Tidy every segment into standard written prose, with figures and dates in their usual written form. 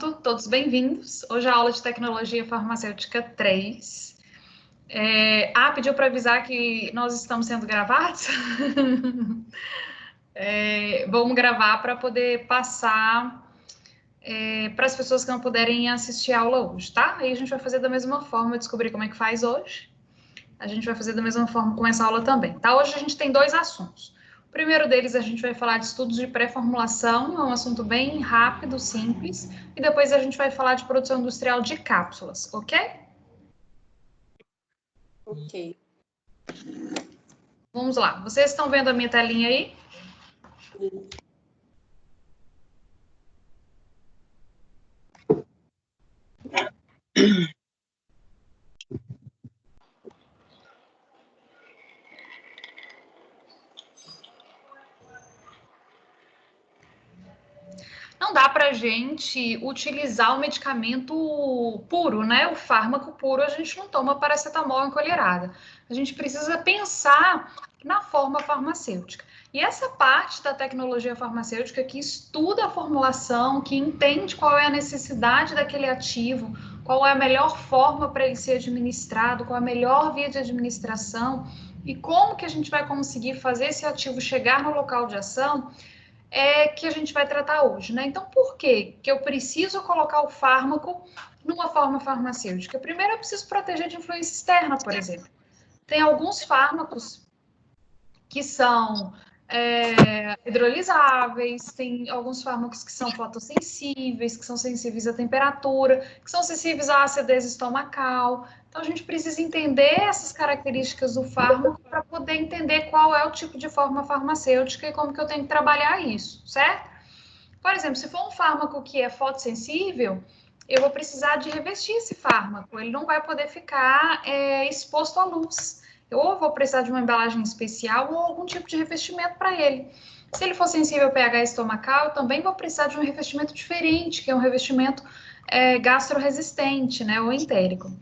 Todos bem-vindos. Hoje é a aula de Tecnologia Farmacêutica 3. Pediu para avisar que nós estamos sendo gravados. Vamos gravar para poder passar para as pessoas que não puderem assistir a aula hoje, tá? Aí a gente vai fazer da mesma forma, descobrir como é que faz hoje. A gente vai fazer da mesma forma com essa aula também, tá? Hoje a gente tem dois assuntos. O primeiro deles, a gente vai falar de estudos de pré-formulação, é um assunto bem rápido, simples, e depois a gente vai falar de produção industrial de cápsulas, ok? Ok. Vamos lá. Vocês estão vendo a minha telinha aí? Não dá para a gente utilizar o medicamento puro, né? O fármaco puro a gente não toma paracetamol em colherada. A gente precisa pensar na forma farmacêutica. E essa parte da tecnologia farmacêutica que estuda a formulação, que entende qual é a necessidade daquele ativo, qual é a melhor forma para ele ser administrado, qual é a melhor via de administração e como que a gente vai conseguir fazer esse ativo chegar no local de ação, que a gente vai tratar hoje, né? Então, por que eu preciso colocar o fármaco numa forma farmacêutica? Primeiro, eu preciso proteger de influência externa, por exemplo. Tem alguns fármacos que são hidrolisáveis, tem alguns fármacos que são fotossensíveis, que são sensíveis à temperatura, que são sensíveis à acidez estomacal. Então, a gente precisa entender essas características do fármaco para poder entender qual é o tipo de forma farmacêutica e como que eu tenho que trabalhar isso, certo? Por exemplo, se for um fármaco que é fotossensível, eu vou precisar de revestir esse fármaco, ele não vai poder ficar exposto à luz. Ou vou precisar de uma embalagem especial ou algum tipo de revestimento para ele. Se ele for sensível ao pH estomacal, eu também vou precisar de um revestimento diferente, que é um revestimento gastroresistente, né, ou entérico.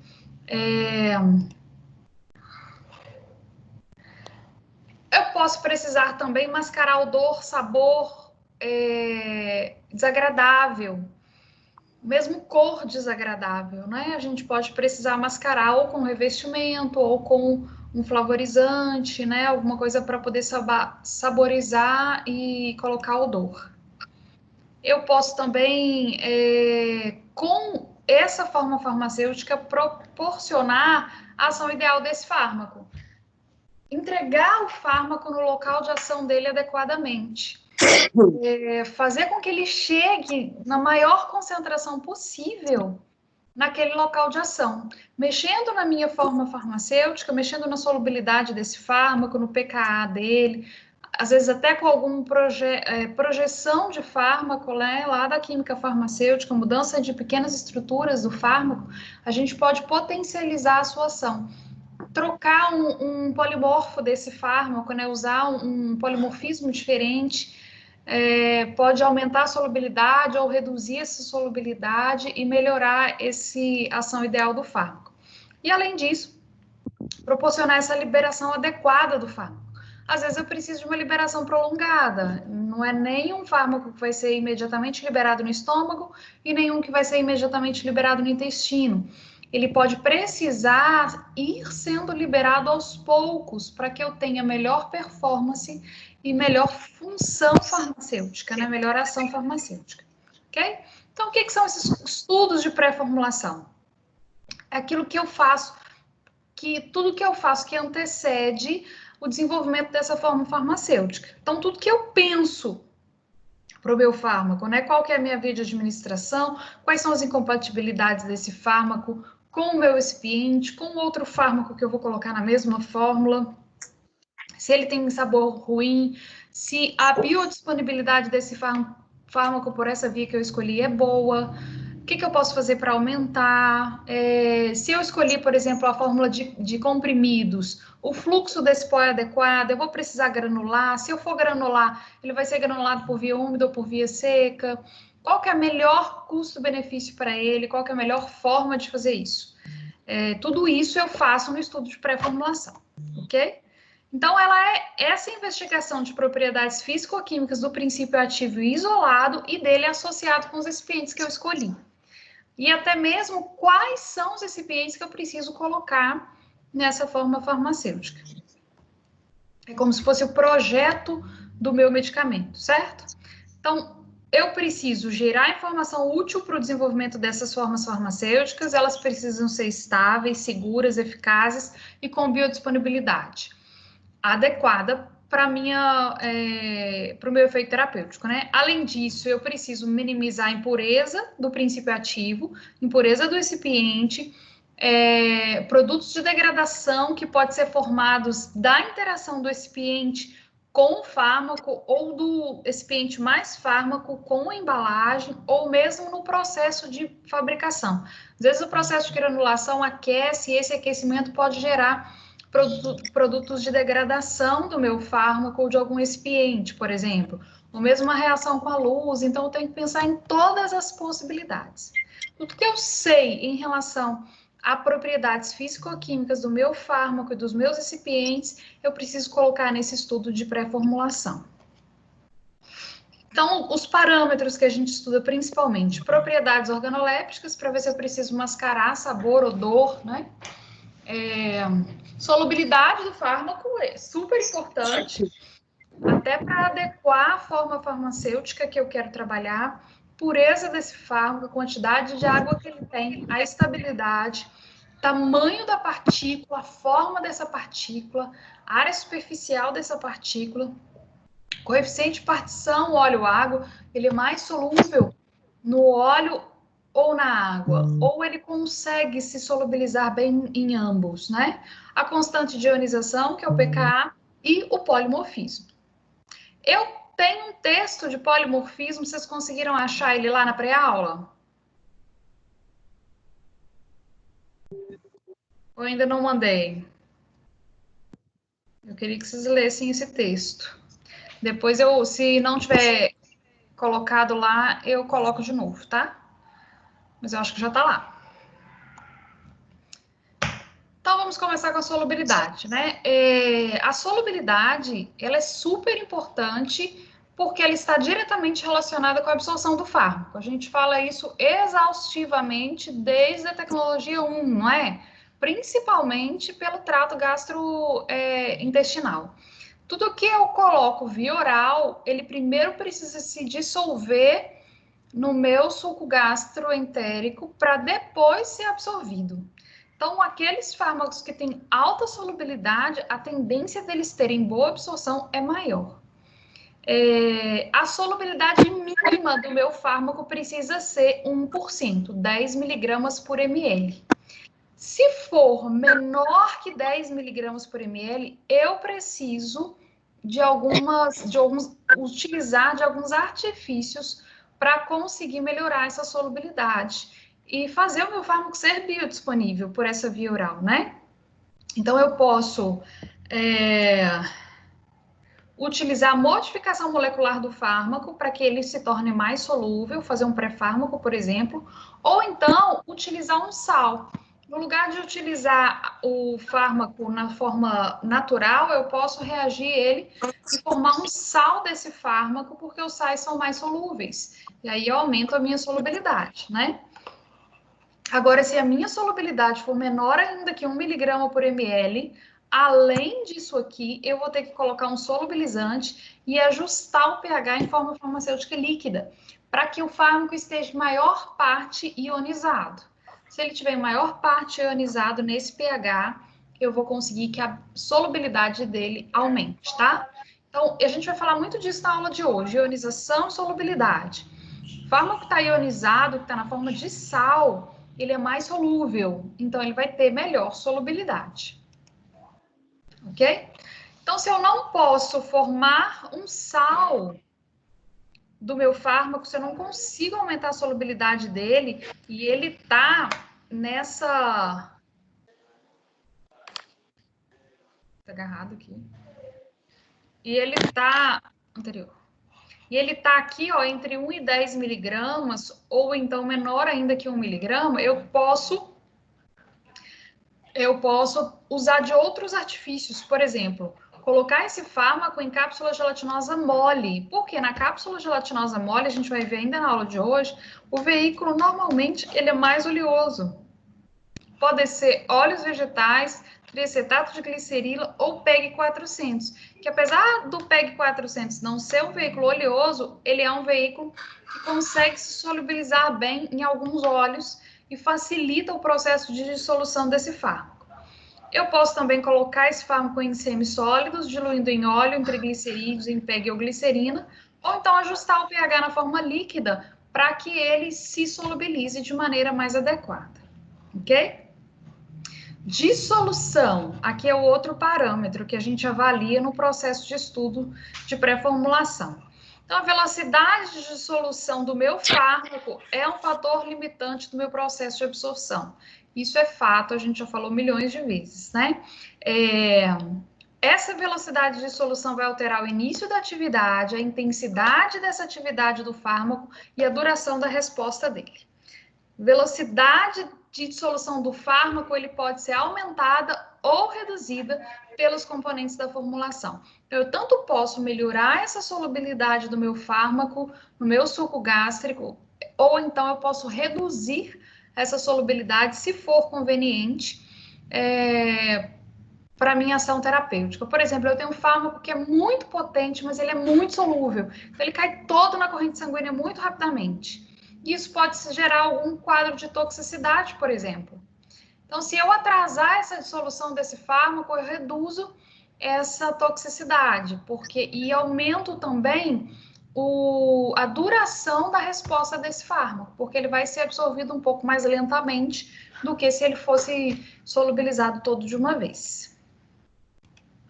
Eu posso precisar também mascarar odor, sabor desagradável, mesmo cor desagradável, né? A gente pode precisar mascarar ou com revestimento ou com um flavorizante, né? Alguma coisa para poder saborizar e colocar odor. Eu posso também, com essa forma farmacêutica, proporcionar a ação ideal desse fármaco. Entregar o fármaco no local de ação dele adequadamente. Fazer com que ele chegue na maior concentração possível naquele local de ação, mexendo na minha forma farmacêutica, mexendo na solubilidade desse fármaco, no pKa dele, às vezes até com alguma projeção de fármaco, né, lá da química farmacêutica, mudança de pequenas estruturas do fármaco, a gente pode potencializar a sua ação. Trocar um polimorfo desse fármaco, né, usar um polimorfismo diferente, pode aumentar a solubilidade ou reduzir essa solubilidade e melhorar essa ação ideal do fármaco. E, além disso, proporcionar essa liberação adequada do fármaco. Às vezes eu preciso de uma liberação prolongada, não é nenhum fármaco que vai ser imediatamente liberado no estômago e nenhum que vai ser imediatamente liberado no intestino. Ele pode precisar ir sendo liberado aos poucos para que eu tenha melhor performance e melhor função farmacêutica, né? Melhor ação farmacêutica, ok? Então, o que são esses estudos de pré-formulação? É aquilo que eu faço, tudo que eu faço que antecede o desenvolvimento dessa forma farmacêutica. Então, tudo que eu penso para o meu fármaco, né? Qual que é a minha via de administração, quais são as incompatibilidades desse fármaco com o meu recipiente, com outro fármaco que eu vou colocar na mesma fórmula, se ele tem sabor ruim, se a biodisponibilidade desse fármaco por essa via que eu escolhi é boa, o que eu posso fazer para aumentar, se eu escolhi, por exemplo, a fórmula de comprimidos, o fluxo desse pó é adequado, eu vou precisar granular, se eu for granular, ele vai ser granulado por via úmida ou por via seca, qual que é a melhor custo-benefício para ele, qual que é a melhor forma de fazer isso. Tudo isso eu faço no estudo de pré-formulação, ok? Então, essa investigação de propriedades físico-químicas do princípio ativo isolado e dele associado com os recipientes que eu escolhi. e até mesmo quais são os recipientes que eu preciso colocar nessa forma farmacêutica. É como se fosse o projeto do meu medicamento, certo? Então, eu preciso gerar informação útil para o desenvolvimento dessas formas farmacêuticas, elas precisam ser estáveis, seguras, eficazes e com biodisponibilidade adequada para o meu efeito terapêutico, né? Além disso, eu preciso minimizar a impureza do princípio ativo, impureza do recipiente, produtos de degradação que podem ser formados da interação do recipiente com o fármaco ou do recipiente mais fármaco com a embalagem ou mesmo no processo de fabricação. Às vezes o processo de granulação aquece e esse aquecimento pode gerar produtos de degradação do meu fármaco ou de algum recipiente, por exemplo, ou mesmo uma reação com a luz. Então eu tenho que pensar em todas as possibilidades. Tudo que eu sei em relação a propriedades físico-químicas do meu fármaco e dos meus recipientes, eu preciso colocar nesse estudo de pré-formulação. Então, os parâmetros que a gente estuda principalmente, propriedades organolépticas, para ver se eu preciso mascarar sabor, odor, né? Solubilidade do fármaco é super importante, até para adequar a forma farmacêutica que eu quero trabalhar, pureza desse fármaco, a quantidade de água que ele tem, a estabilidade, tamanho da partícula, a forma dessa partícula, área superficial dessa partícula, coeficiente de partição óleo-água, ele é mais solúvel no óleo ou na água, ou ele consegue se solubilizar bem em ambos, né? A constante de ionização, que é o pKa, e o polimorfismo. Eu tenho um texto de polimorfismo, vocês conseguiram achar ele lá na pré-aula? Ou ainda não mandei? Eu queria que vocês lessem esse texto. Depois se não tiver colocado lá, eu coloco de novo, tá? Mas eu acho que já tá lá. Então, vamos começar com a solubilidade, né? A solubilidade, ela é super importante porque ela está diretamente relacionada com a absorção do fármaco. A gente fala isso exaustivamente desde a tecnologia 1, não é? Principalmente pelo trato gastrointestinal. Tudo que eu coloco via oral, ele primeiro precisa se dissolver no meu suco gastroentérico para depois ser absorvido. Então, aqueles fármacos que têm alta solubilidade, a tendência deles terem boa absorção é maior. A solubilidade mínima do meu fármaco precisa ser 1%, 10 miligramas por ml. Se for menor que 10 miligramas por ml, eu preciso utilizar de alguns artifícios para conseguir melhorar essa solubilidade e fazer o meu fármaco ser biodisponível por essa via oral, né? Então, eu posso utilizar a modificação molecular do fármaco para que ele se torne mais solúvel, fazer um pré-fármaco, por exemplo, ou então utilizar um sal. No lugar de utilizar o fármaco na forma natural, eu posso reagir ele e formar um sal desse fármaco, porque os sais são mais solúveis. E aí eu aumento a minha solubilidade, né? Agora, se a minha solubilidade for menor ainda que 1 miligrama por ml, além disso aqui, eu vou ter que colocar um solubilizante e ajustar o pH em forma farmacêutica líquida, para que o fármaco esteja em maior parte ionizado. Se ele tiver em maior parte ionizado nesse pH, eu vou conseguir que a solubilidade dele aumente, tá? Então, a gente vai falar muito disso na aula de hoje, ionização e solubilidade. O fármaco que está ionizado, que está na forma de sal, ele é mais solúvel, então ele vai ter melhor solubilidade. Ok? Então, se eu não posso formar um sal do meu fármaco, se eu não consigo aumentar a solubilidade dele, e ele tá nessa... Tá agarrado aqui. E ele tá... Anterior. E ele tá aqui, ó, entre 1 e 10 miligramas, ou então menor ainda que 1 miligrama, eu posso usar de outros artifícios, por exemplo, colocar esse fármaco em cápsula gelatinosa mole, porque na cápsula gelatinosa mole, a gente vai ver ainda na aula de hoje, o veículo normalmente ele é mais oleoso. Pode ser óleos vegetais, triacetato de glicerila ou PEG 400, que apesar do PEG 400 não ser um veículo oleoso, ele é um veículo que consegue se solubilizar bem em alguns óleos e facilita o processo de dissolução desse fármaco. Eu posso também colocar esse fármaco em semissólidos, diluindo em óleo, em triglicerídeos, em PEG ou glicerina, ou então ajustar o pH na forma líquida para que ele se solubilize de maneira mais adequada, ok? Dissolução, aqui é o outro parâmetro que a gente avalia no processo de estudo de pré-formulação. Então, a velocidade de dissolução do meu fármaco é um fator limitante do meu processo de absorção. Isso é fato, a gente já falou milhões de vezes, né? Essa velocidade de dissolução vai alterar o início da atividade, a intensidade dessa atividade do fármaco e a duração da resposta dele. Velocidade de dissolução do fármaco, ele pode ser aumentada ou reduzida pelos componentes da formulação. Eu tanto posso melhorar essa solubilidade do meu fármaco no meu suco gástrico, ou então eu posso reduzir essa solubilidade, se for conveniente, para a minha ação terapêutica. Por exemplo, eu tenho um fármaco que é muito potente, mas ele é muito solúvel. Então, ele cai todo na corrente sanguínea muito rapidamente. Isso pode gerar algum quadro de toxicidade, por exemplo. Então, se eu atrasar essa dissolução desse fármaco, eu reduzo essa toxicidade, e aumento também a duração da resposta desse fármaco, porque ele vai ser absorvido um pouco mais lentamente do que se ele fosse solubilizado todo de uma vez.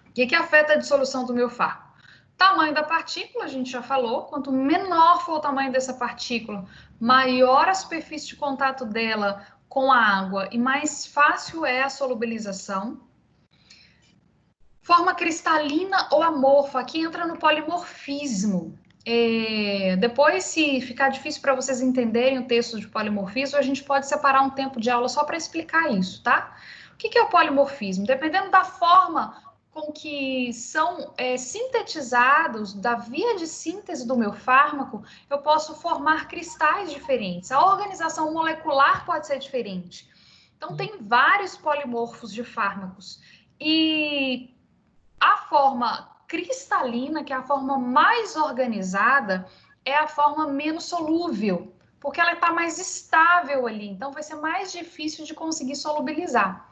O que afeta a dissolução do meu fármaco? Tamanho da partícula, a gente já falou, quanto menor for o tamanho dessa partícula, maior a superfície de contato dela com a água e mais fácil é a solubilização. Forma cristalina ou amorfa, aqui entra no polimorfismo. Depois, se ficar difícil para vocês entenderem o texto de polimorfismo, a gente pode separar um tempo de aula só para explicar isso, tá? O que é o polimorfismo? Dependendo da forma com que são sintetizados, da via de síntese do meu fármaco, eu posso formar cristais diferentes. A organização molecular pode ser diferente. Então, tem vários polimorfos de fármacos. E a forma cristalina, que é a forma mais organizada, é a forma menos solúvel, porque ela está mais estável ali, então vai ser mais difícil de conseguir solubilizar.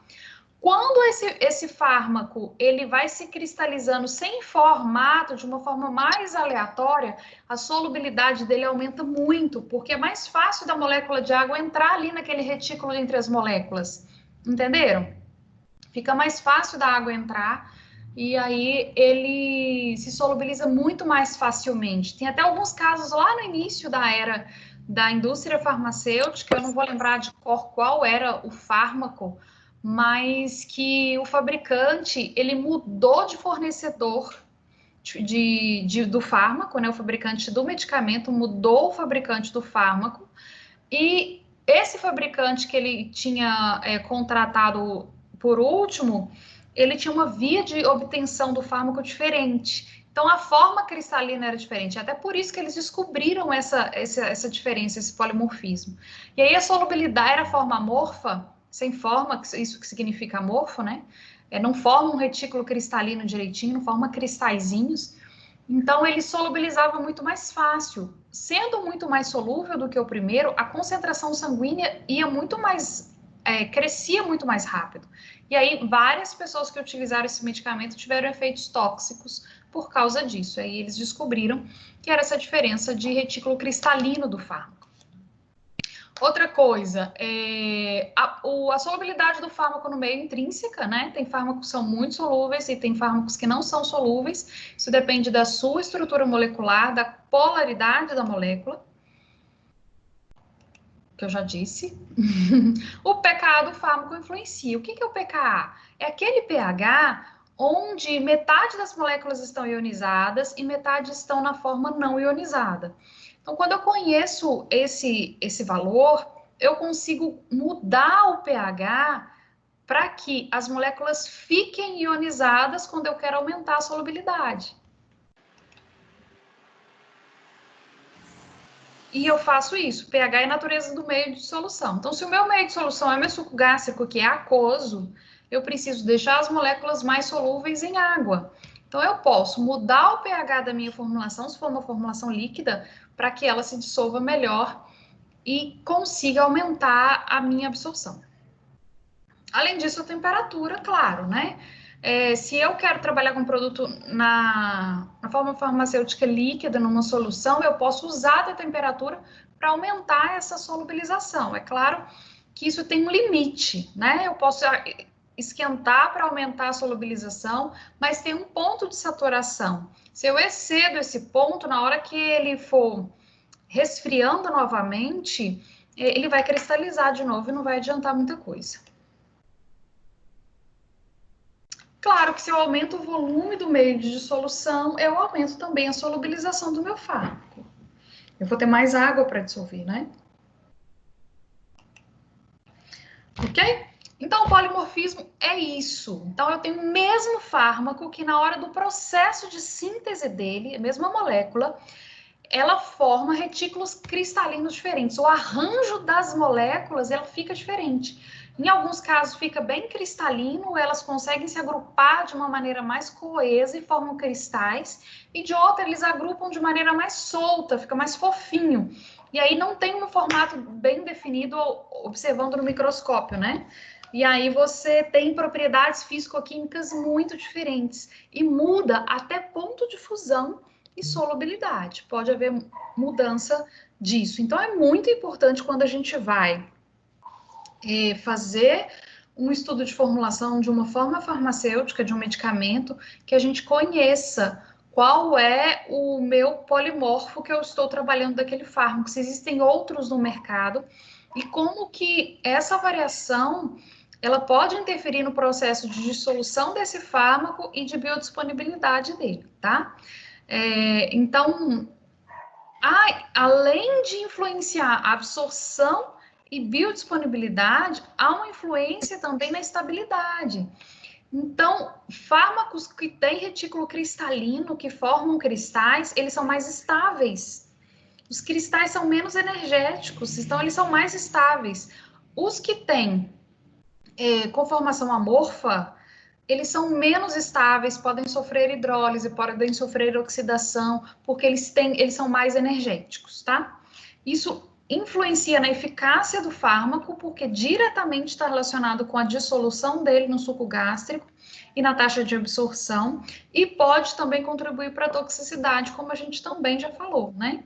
Quando esse fármaco ele vai se cristalizando sem formato, de uma forma mais aleatória, a solubilidade dele aumenta muito, porque é mais fácil da molécula de água entrar ali naquele retículo entre as moléculas. Entenderam? Fica mais fácil da água entrar e aí ele se solubiliza muito mais facilmente. Tem até alguns casos lá no início da era da indústria farmacêutica, eu não vou lembrar de cor qual era o fármaco, mas que o fabricante, ele mudou de fornecedor do fármaco, né? O fabricante do medicamento mudou o fabricante do fármaco, e esse fabricante que ele tinha contratado por último, ele tinha uma via de obtenção do fármaco diferente. Então, a forma cristalina era diferente. Até por isso que eles descobriram essa diferença, esse polimorfismo. E aí, a solubilidade era a forma amorfa, sem forma, isso que significa amorfo, né? Não forma um retículo cristalino direitinho, não forma cristalzinhos. Então, ele solubilizava muito mais fácil. Sendo muito mais solúvel do que o primeiro, a concentração sanguínea ia muito mais, crescia muito mais rápido. E aí, várias pessoas que utilizaram esse medicamento tiveram efeitos tóxicos por causa disso. Aí, eles descobriram que era essa diferença de retículo cristalino do fármaco. Outra coisa, a solubilidade do fármaco no meio intrínseca, né? Tem fármacos que são muito solúveis e tem fármacos que não são solúveis. Isso depende da sua estrutura molecular, da polaridade da molécula, que eu já disse. O pKa do fármaco influencia. O que é o pKa? É aquele pH onde metade das moléculas estão ionizadas e metade estão na forma não ionizada. Então, quando eu conheço esse valor, eu consigo mudar o pH para que as moléculas fiquem ionizadas quando eu quero aumentar a solubilidade. E eu faço isso, pH é a natureza do meio de solução. Então, se o meu meio de solução é meu suco gástrico, que é aquoso, eu preciso deixar as moléculas mais solúveis em água. Então, eu posso mudar o pH da minha formulação, se for uma formulação líquida, para que ela se dissolva melhor e consiga aumentar a minha absorção. Além disso, a temperatura, claro, né? Se eu quero trabalhar com produto na forma farmacêutica líquida, numa solução, eu posso usar a temperatura para aumentar essa solubilização. É claro que isso tem um limite, né? Eu posso esquentar para aumentar a solubilização, mas tem um ponto de saturação. Se eu excedo esse ponto, na hora que ele for resfriando novamente, ele vai cristalizar de novo e não vai adiantar muita coisa. Claro que se eu aumento o volume do meio de dissolução, eu aumento também a solubilização do meu fármaco. Eu vou ter mais água para dissolver, né? Ok? Então, o polimorfismo é isso. Então, eu tenho o mesmo fármaco que na hora do processo de síntese dele, a mesma molécula, ela forma retículos cristalinos diferentes. O arranjo das moléculas, ela fica diferente. Em alguns casos fica bem cristalino, elas conseguem se agrupar de uma maneira mais coesa e formam cristais, e de outra eles agrupam de maneira mais solta, fica mais fofinho. E aí não tem um formato bem definido observando no microscópio, né? E aí você tem propriedades físico-químicas muito diferentes e muda até ponto de fusão e solubilidade. Pode haver mudança disso. Então, é muito importante quando a gente vai fazer um estudo de formulação de uma forma farmacêutica, de um medicamento, que a gente conheça qual é o meu polimorfo que eu estou trabalhando daquele fármaco, se existem outros no mercado, e como que essa variação ela pode interferir no processo de dissolução desse fármaco e de biodisponibilidade dele, tá? Então, além de influenciar a absorção e biodisponibilidade, há uma influência também na estabilidade. Então, fármacos que têm retículo cristalino, que formam cristais, eles são mais estáveis. Os cristais são menos energéticos, então eles são mais estáveis. Os que têm conformação amorfa, eles são menos estáveis, podem sofrer hidrólise, podem sofrer oxidação, porque eles são mais energéticos, tá? Isso influencia na eficácia do fármaco, porque diretamente está relacionado com a dissolução dele no suco gástrico e na taxa de absorção, e pode também contribuir para a toxicidade, como a gente também já falou, né?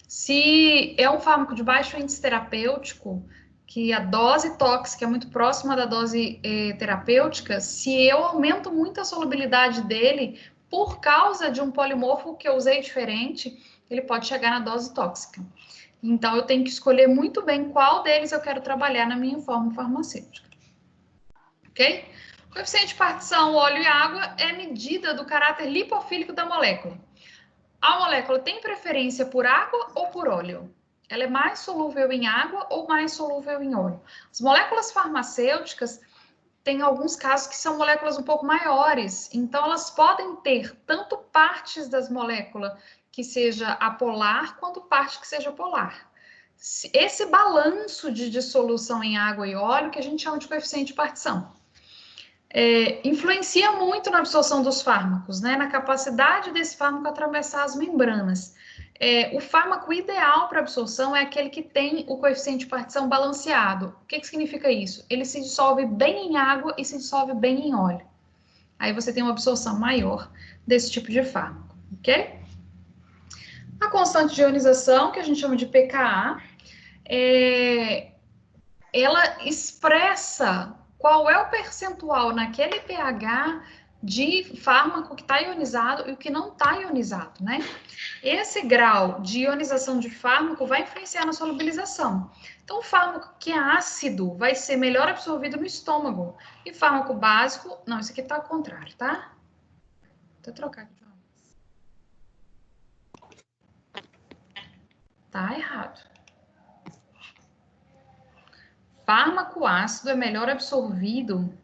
Se é um fármaco de baixo índice terapêutico, que a dose tóxica é muito próxima da dose terapêutica, se eu aumento muito a solubilidade dele por causa de um polimorfo que eu usei diferente, ele pode chegar na dose tóxica. Então, eu tenho que escolher muito bem qual deles eu quero trabalhar na minha forma farmacêutica. Ok? O coeficiente de partição óleo e água é medida do caráter lipofílico da molécula. A molécula tem preferência por água ou por óleo? Ela é mais solúvel em água ou mais solúvel em óleo? As moléculas farmacêuticas têm alguns casos que são moléculas um pouco maiores, então elas podem ter tanto partes das moléculas que seja apolar, quanto parte que seja polar. Esse balanço de dissolução em água e óleo que a gente chama de coeficiente de partição. Influencia muito na absorção dos fármacos, né? Na capacidade desse fármaco atravessar as membranas. O fármaco ideal para absorção é aquele que tem o coeficiente de partição balanceado. O que significa isso? Ele se dissolve bem em água e se dissolve bem em óleo. Aí você tem uma absorção maior desse tipo de fármaco, ok? A constante de ionização, que a gente chama de pKa, ela expressa qual é o percentual naquele pH de fármaco que está ionizado e o que não está ionizado, né? Esse grau de ionização de fármaco vai influenciar na solubilização. Então, o fármaco que é ácido vai ser melhor absorvido no estômago. E fármaco básico, não, isso aqui está ao contrário, tá? Vou trocar aqui. Tá errado. fármaco ácido é melhor absorvido?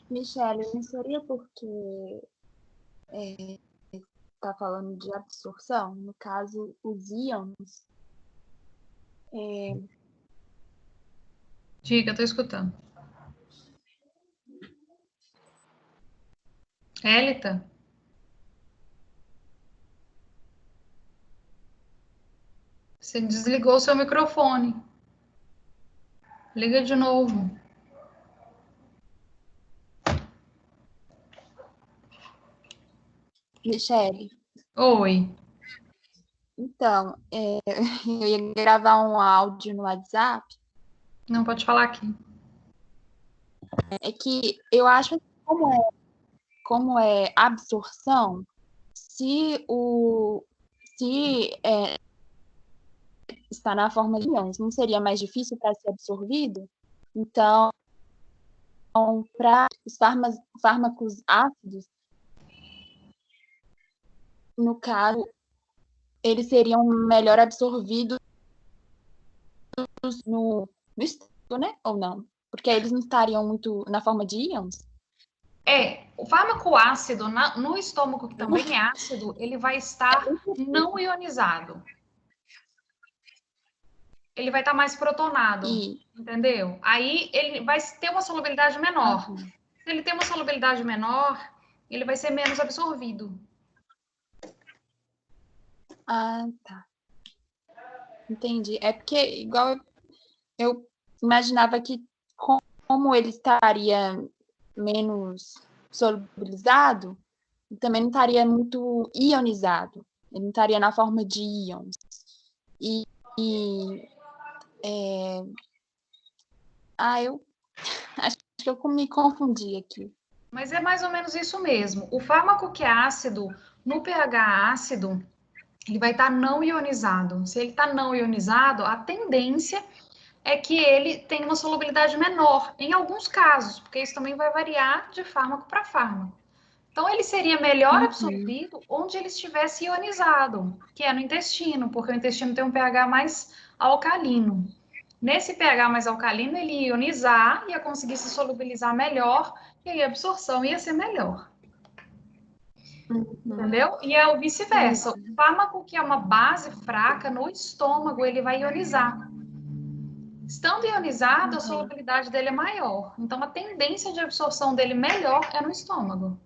Michele, não seria porque está falando de absorção? No caso, os íons. Diga, estou escutando. Élita? Você desligou o seu microfone. Liga de novo. Michele, Oi. então, eu ia gravar um áudio no WhatsApp. Não pode falar aqui. É que eu acho que como é absorção, se está na forma de íons, não seria mais difícil para ser absorvido? Então, para os fármacos ácidos, no caso, eles seriam melhor absorvidos no estômago, né? Ou não? Porque eles não estariam muito na forma de íons? O fármaco ácido no estômago, que também é ácido, ele vai estar não ionizado. Ele vai estar mais protonado, entendeu? Aí ele vai ter uma solubilidade menor. Se ele tem uma solubilidade menor, ele vai ser menos absorvido. Ah, tá. Entendi. É porque, igual eu imaginava que, como ele estaria menos solubilizado, também não estaria muito ionizado. Ele não estaria na forma de íons. Eu acho que eu me confundi aqui. Mas é mais ou menos isso mesmo. O fármaco que é ácido, no pH ácido, ele vai estar não ionizado. Se ele está não ionizado, a tendência é que ele tenha uma solubilidade menor, em alguns casos, porque isso também vai variar de fármaco para fármaco. Então, ele seria melhor absorvido onde ele estivesse ionizado, que é no intestino, porque o intestino tem um pH mais alcalino. Nesse pH mais alcalino, ele ia ionizar, ia conseguir se solubilizar melhor, e aí a absorção ia ser melhor. Entendeu? E é o vice-versa. O fármaco que é uma base fraca, no estômago, ele vai ionizar. Estando ionizado, a solubilidade dele é maior. Então, a tendência de absorção dele melhor é no estômago.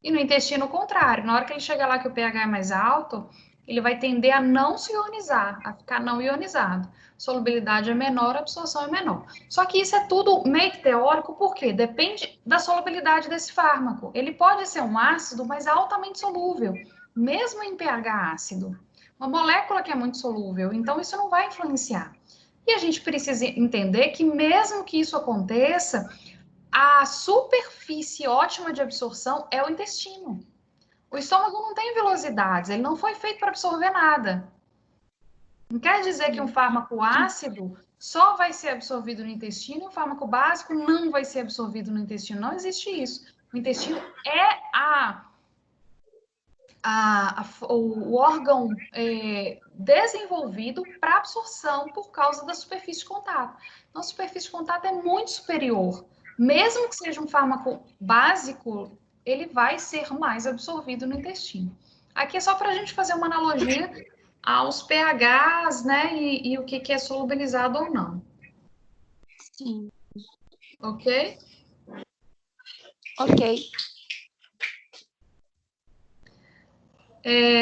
E no intestino, o contrário. Na hora que ele chegar lá que o pH é mais alto, ele vai tender a não se ionizar, a ficar não ionizado. Solubilidade é menor, a absorção é menor. Só que isso é tudo meio que teórico, porque depende da solubilidade desse fármaco. Ele pode ser um ácido, mas altamente solúvel, mesmo em pH ácido. Uma molécula que é muito solúvel, então isso não vai influenciar. E a gente precisa entender que mesmo que isso aconteça, a superfície ótima de absorção é o intestino. O estômago não tem velocidades, ele não foi feito para absorver nada. Não quer dizer que um fármaco ácido só vai ser absorvido no intestino e um fármaco básico não vai ser absorvido no intestino. Não existe isso. O intestino é o órgão desenvolvido para absorção por causa da superfície de contato. Então, a superfície de contato é muito superior. Mesmo que seja um fármaco básico, ele vai ser mais absorvido no intestino. Aqui é só para a gente fazer uma analogia aos pHs, né, e o que é solubilizado ou não. Sim. Ok? Ok.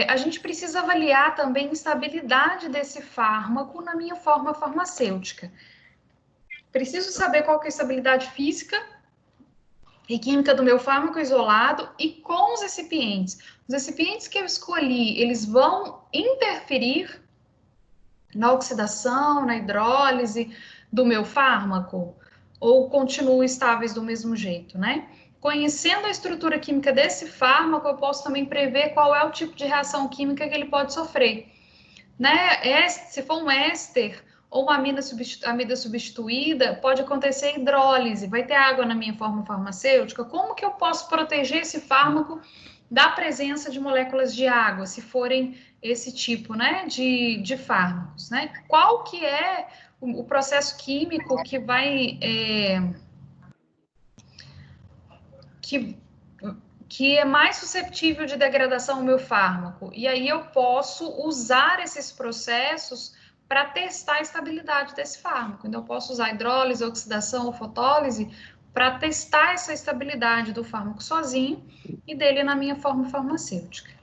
A gente precisa avaliar também a estabilidade desse fármaco na minha forma farmacêutica. Preciso saber qual que é a estabilidade física e química do meu fármaco isolado e com os recipientes. Os recipientes que eu escolhi, eles vão interferir na oxidação, na hidrólise do meu fármaco? Ou continuam estáveis do mesmo jeito, né? Conhecendo a estrutura química desse fármaco, eu posso também prever qual é o tipo de reação química que ele pode sofrer, né? Se for um éster ou uma amida substituída, pode acontecer hidrólise, vai ter água na minha fórmula farmacêutica. Como que eu posso proteger esse fármaco da presença de moléculas de água, se forem esse tipo, né, de fármacos, né? Qual que é o processo químico que vai que que é mais susceptível de degradação ao meu fármaco. E aí eu posso usar esses processos para testar a estabilidade desse fármaco. Então, eu posso usar hidrólise, oxidação ou fotólise para testar essa estabilidade do fármaco sozinho e dele na minha fórmula farmacêutica.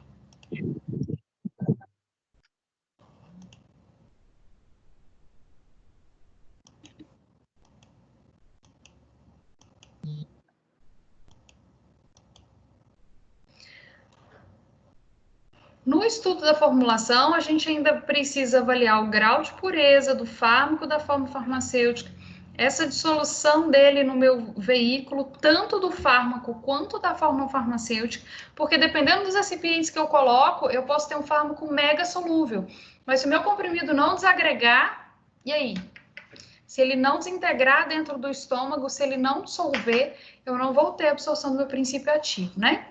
No estudo da formulação, a gente ainda precisa avaliar o grau de pureza do fármaco da fórmula farmacêutica, essa dissolução dele no meu veículo, tanto do fármaco quanto da fórmula farmacêutica, porque dependendo dos recipientes que eu coloco, eu posso ter um fármaco mega solúvel, mas se o meu comprimido não desagregar, e aí? Se ele não desintegrar dentro do estômago, se ele não dissolver, eu não vou ter absorção do meu princípio ativo, né?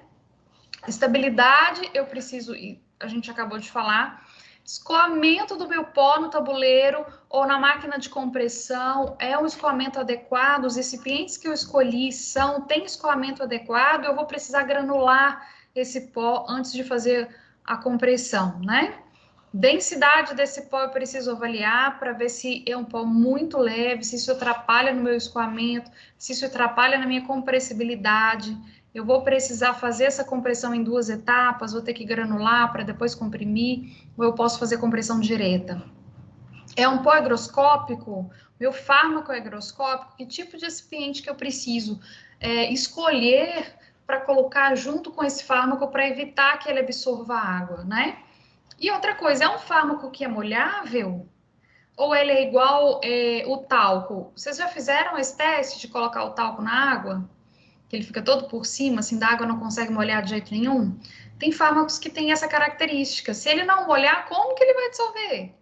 Estabilidade, eu preciso, a gente acabou de falar, escoamento do meu pó no tabuleiro ou na máquina de compressão, é um escoamento adequado, os recipientes que eu escolhi tem escoamento adequado, eu vou precisar granular esse pó antes de fazer a compressão, né? Densidade desse pó eu preciso avaliar para ver se é um pó muito leve, se isso atrapalha no meu escoamento, se isso atrapalha na minha compressibilidade. Eu vou precisar fazer essa compressão em 2 etapas, vou ter que granular para depois comprimir, ou eu posso fazer compressão direta. É um pó higroscópico? Meu fármaco é higroscópico? Que tipo de recipiente que eu preciso escolher para colocar junto com esse fármaco para evitar que ele absorva água, né? E outra coisa, é um fármaco que é molhável? Ou ele é igual o talco? Vocês já fizeram esse teste de colocar o talco na água? Que ele fica todo por cima, assim, da água não consegue molhar de jeito nenhum? Tem fármacos que têm essa característica. Se ele não molhar, como que ele vai dissolver?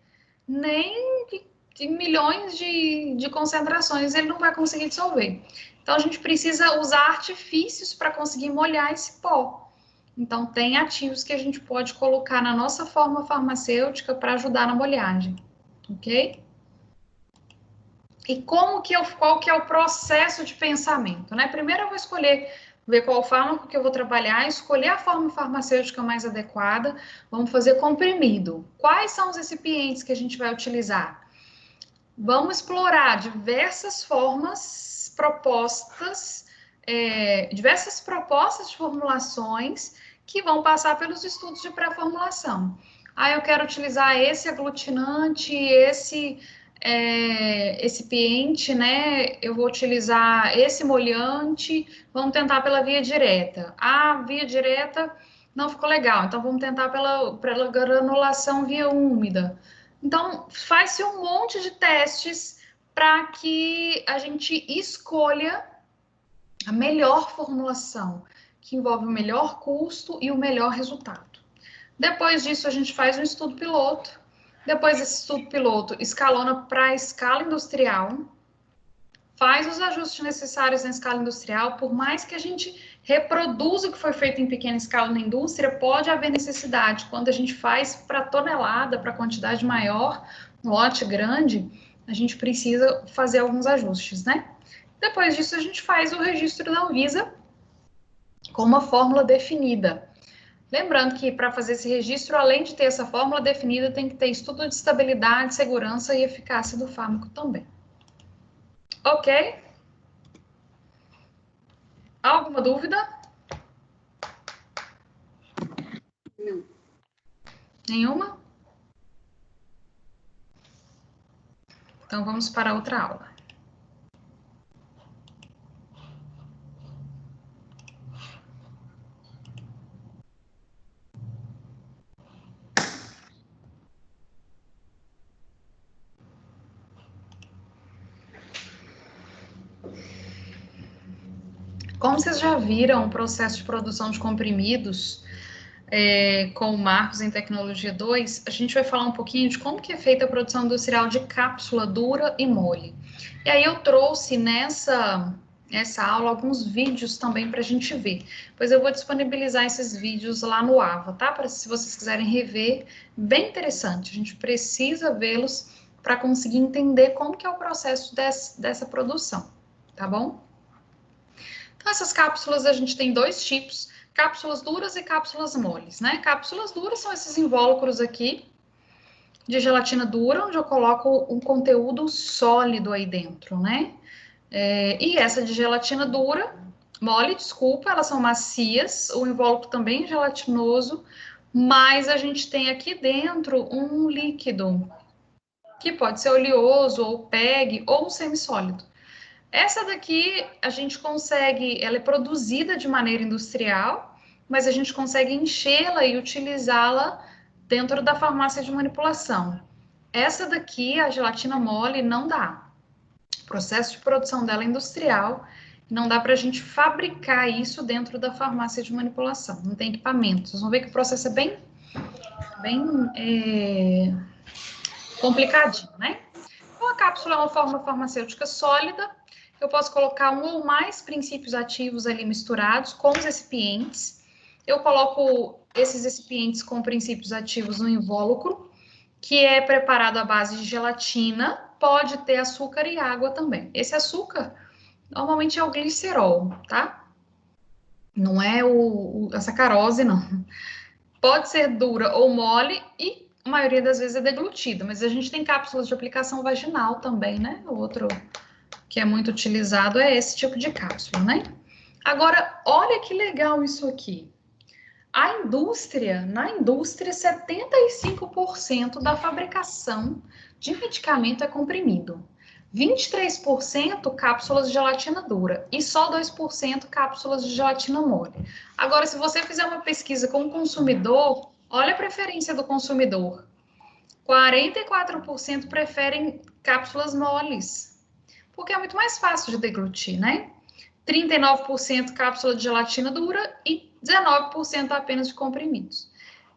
Nem de milhões de concentrações ele não vai conseguir dissolver. Então, a gente precisa usar artifícios para conseguir molhar esse pó. Então, tem ativos que a gente pode colocar na nossa fórmula farmacêutica para ajudar na molhagem, ok? E qual que é o processo de pensamento, né? Primeiro eu vou escolher, ver qual fármaco que eu vou trabalhar, escolher a fórmula farmacêutica mais adequada, vamos fazer comprimido. Quais são os recipientes que a gente vai utilizar? Vamos explorar diversas diversas propostas de formulações que vão passar pelos estudos de pré-formulação. Eu quero utilizar esse aglutinante, esse recipiente, né? Eu vou utilizar esse molhante, vamos tentar pela via direta. A via direta não ficou legal, então vamos tentar pela granulação via úmida. Então, faz-se um monte de testes para que a gente escolha a melhor formulação, que envolve o melhor custo e o melhor resultado. Depois disso, a gente faz um estudo piloto. Depois desse estudo piloto, escalona para a escala industrial, faz os ajustes necessários na escala industrial, por mais que a gente reproduza o que foi feito em pequena escala na indústria, pode haver necessidade. Quando a gente faz para tonelada, para quantidade maior, um lote grande, a gente precisa fazer alguns ajustes, né? Depois disso, a gente faz o registro da Anvisa com uma fórmula definida. Lembrando que para fazer esse registro, além de ter essa fórmula definida, tem que ter estudo de estabilidade, segurança e eficácia do fármaco também. Ok? Alguma dúvida? Não. Nenhuma? Então vamos para outra aula. Como vocês já viram o processo de produção de comprimidos com o Marcos em Tecnologia 2, a gente vai falar um pouquinho de como que é feita a produção industrial de cápsula dura e mole. E aí eu trouxe nessa aula alguns vídeos também para a gente ver. Pois eu vou disponibilizar esses vídeos lá no AVA, tá? Para se vocês quiserem rever, bem interessante. A gente precisa vê-los para conseguir entender como que é o processo dessa produção, tá bom? Então, essas cápsulas a gente tem dois tipos, cápsulas duras e cápsulas moles, né? Cápsulas duras são esses invólucros aqui de gelatina dura, onde eu coloco um conteúdo sólido aí dentro, né? E essa de gelatina dura, mole, desculpa, elas são macias, o invólucro também é gelatinoso, mas a gente tem aqui dentro um líquido, que pode ser oleoso, ou PEG, ou um semissólido. Essa daqui a gente consegue, ela é produzida de maneira industrial, mas a gente consegue enchê-la e utilizá-la dentro da farmácia de manipulação. Essa daqui, a gelatina mole, não dá. O processo de produção dela é industrial, não dá para a gente fabricar isso dentro da farmácia de manipulação, não tem equipamento. Vocês vão ver que o processo é bem complicadinho, né? Então, a cápsula é uma forma farmacêutica sólida. Eu posso colocar um ou mais princípios ativos ali misturados com os excipientes. Eu coloco esses excipientes com princípios ativos no invólucro, que é preparado à base de gelatina, pode ter açúcar e água também. Esse açúcar, normalmente é o glicerol, tá? Não é a sacarose, não. Pode ser dura ou mole e a maioria das vezes é deglutida, mas a gente tem cápsulas de aplicação vaginal também, né? O outro que é muito utilizado é esse tipo de cápsula, né? Agora, olha que legal isso aqui. Na indústria, 75% da fabricação de medicamento é comprimido. 23% cápsulas de gelatina dura e só 2% cápsulas de gelatina mole. Agora, se você fizer uma pesquisa com o consumidor, olha a preferência do consumidor. 44% preferem cápsulas moles, porque é muito mais fácil de deglutir, né? 39% cápsula de gelatina dura e 19% apenas de comprimidos.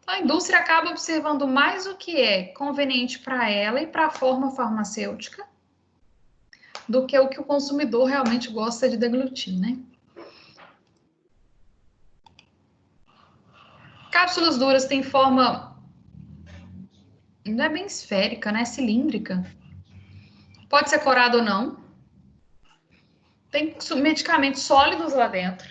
Então, a indústria acaba observando mais o que é conveniente para ela e para a forma farmacêutica do que o consumidor realmente gosta de deglutir, né? Cápsulas duras têm forma, não é bem esférica, né? Cilíndrica. Pode ser corada ou não. Tem medicamentos sólidos lá dentro.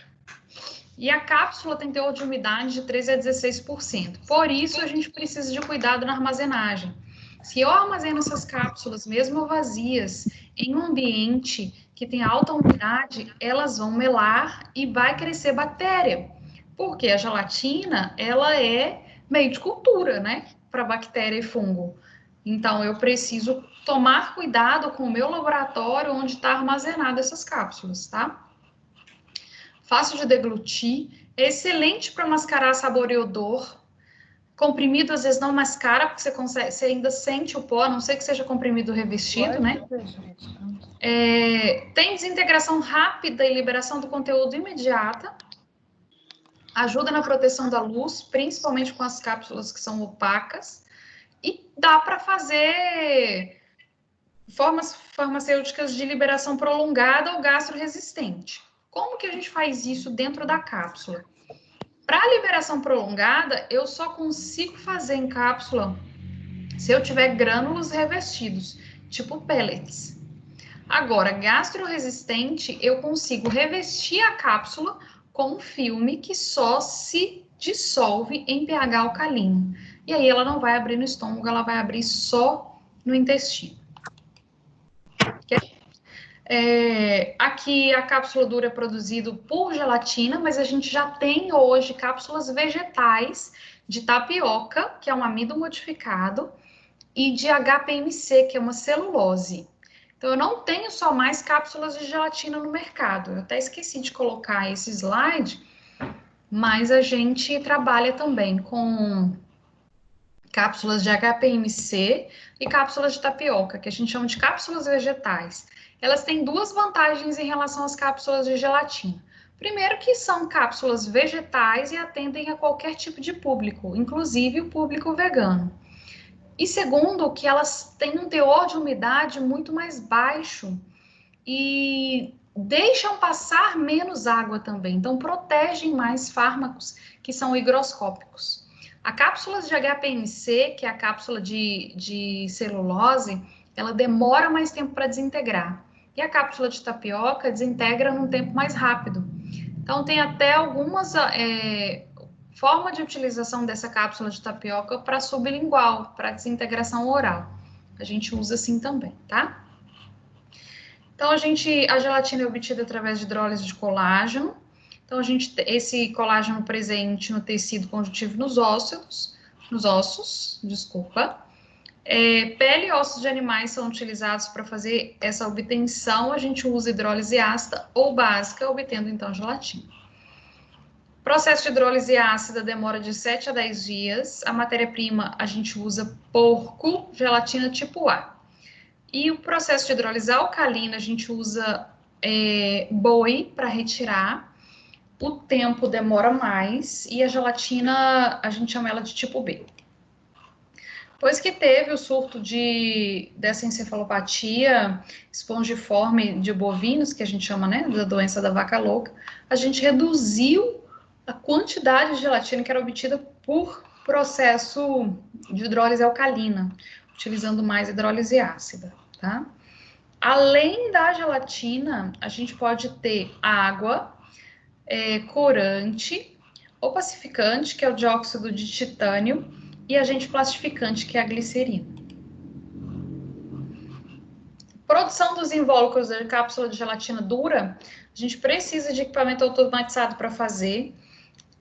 E a cápsula tem teor de umidade de 13 a 16%. Por isso, a gente precisa de cuidado na armazenagem. Se eu armazeno essas cápsulas, mesmo vazias, em um ambiente que tem alta umidade, elas vão melar e vai crescer bactéria. Porque a gelatina, ela é meio de cultura, né? Para bactéria e fungo. Então, eu preciso tomar cuidado com o meu laboratório onde está armazenado essas cápsulas, tá? Fácil de deglutir, é excelente para mascarar sabor e odor. Comprimido, às vezes, não mascara, porque você ainda sente o pó, a não ser que seja comprimido revestido, né? Tem desintegração rápida e liberação do conteúdo imediata. Ajuda na proteção da luz, principalmente com as cápsulas que são opacas. E dá para fazer formas farmacêuticas de liberação prolongada ou gastroresistente. Como que a gente faz isso dentro da cápsula? Para liberação prolongada, eu só consigo fazer em cápsula se eu tiver grânulos revestidos, tipo pellets. Agora, gastroresistente, eu consigo revestir a cápsula com um filme que só se dissolve em pH alcalino. E aí ela não vai abrir no estômago, ela vai abrir só no intestino. Aqui a cápsula dura é produzida por gelatina, mas a gente já tem hoje cápsulas vegetais de tapioca, que é um amido modificado, e de HPMC, que é uma celulose. Então, eu não tenho só mais cápsulas de gelatina no mercado. Eu até esqueci de colocar esse slide, mas a gente trabalha também com cápsulas de HPMC e cápsulas de tapioca, que a gente chama de cápsulas vegetais. Elas têm duas vantagens em relação às cápsulas de gelatina. Primeiro que são cápsulas vegetais e atendem a qualquer tipo de público, inclusive o público vegano. E segundo, que elas têm um teor de umidade muito mais baixo e deixam passar menos água também, então protegem mais fármacos que são higroscópicos. A cápsula de HPMC, que é a cápsula de celulose, ela demora mais tempo para desintegrar. E a cápsula de tapioca desintegra num tempo mais rápido. Então, tem até algumas formas de utilização dessa cápsula de tapioca para sublingual, para desintegração oral. A gente usa assim também, tá? Então, a gelatina é obtida através de hidrólise de colágeno. Então, esse colágeno presente no tecido conjuntivo nos ossos, pele e ossos de animais são utilizados para fazer essa obtenção. A gente usa hidrólise ácida ou básica, obtendo então gelatina. O processo de hidrólise ácida demora de 7 a 10 dias. A matéria-prima a gente usa porco, gelatina tipo A. E o processo de hidrólise alcalina, a gente usa boi para retirar. O tempo demora mais e a gelatina, a gente chama ela de tipo B. Depois que teve o surto dessa encefalopatia espongiforme de bovinos, que a gente chama, né, da doença da vaca louca, a gente reduziu a quantidade de gelatina que era obtida por processo de hidrólise alcalina, utilizando mais hidrólise ácida, tá? Além da gelatina, a gente pode ter água, corante, opacificante, que é o dióxido de titânio, e agente plastificante, que é a glicerina. Produção dos invólucros da cápsula de gelatina dura, a gente precisa de equipamento automatizado para fazer.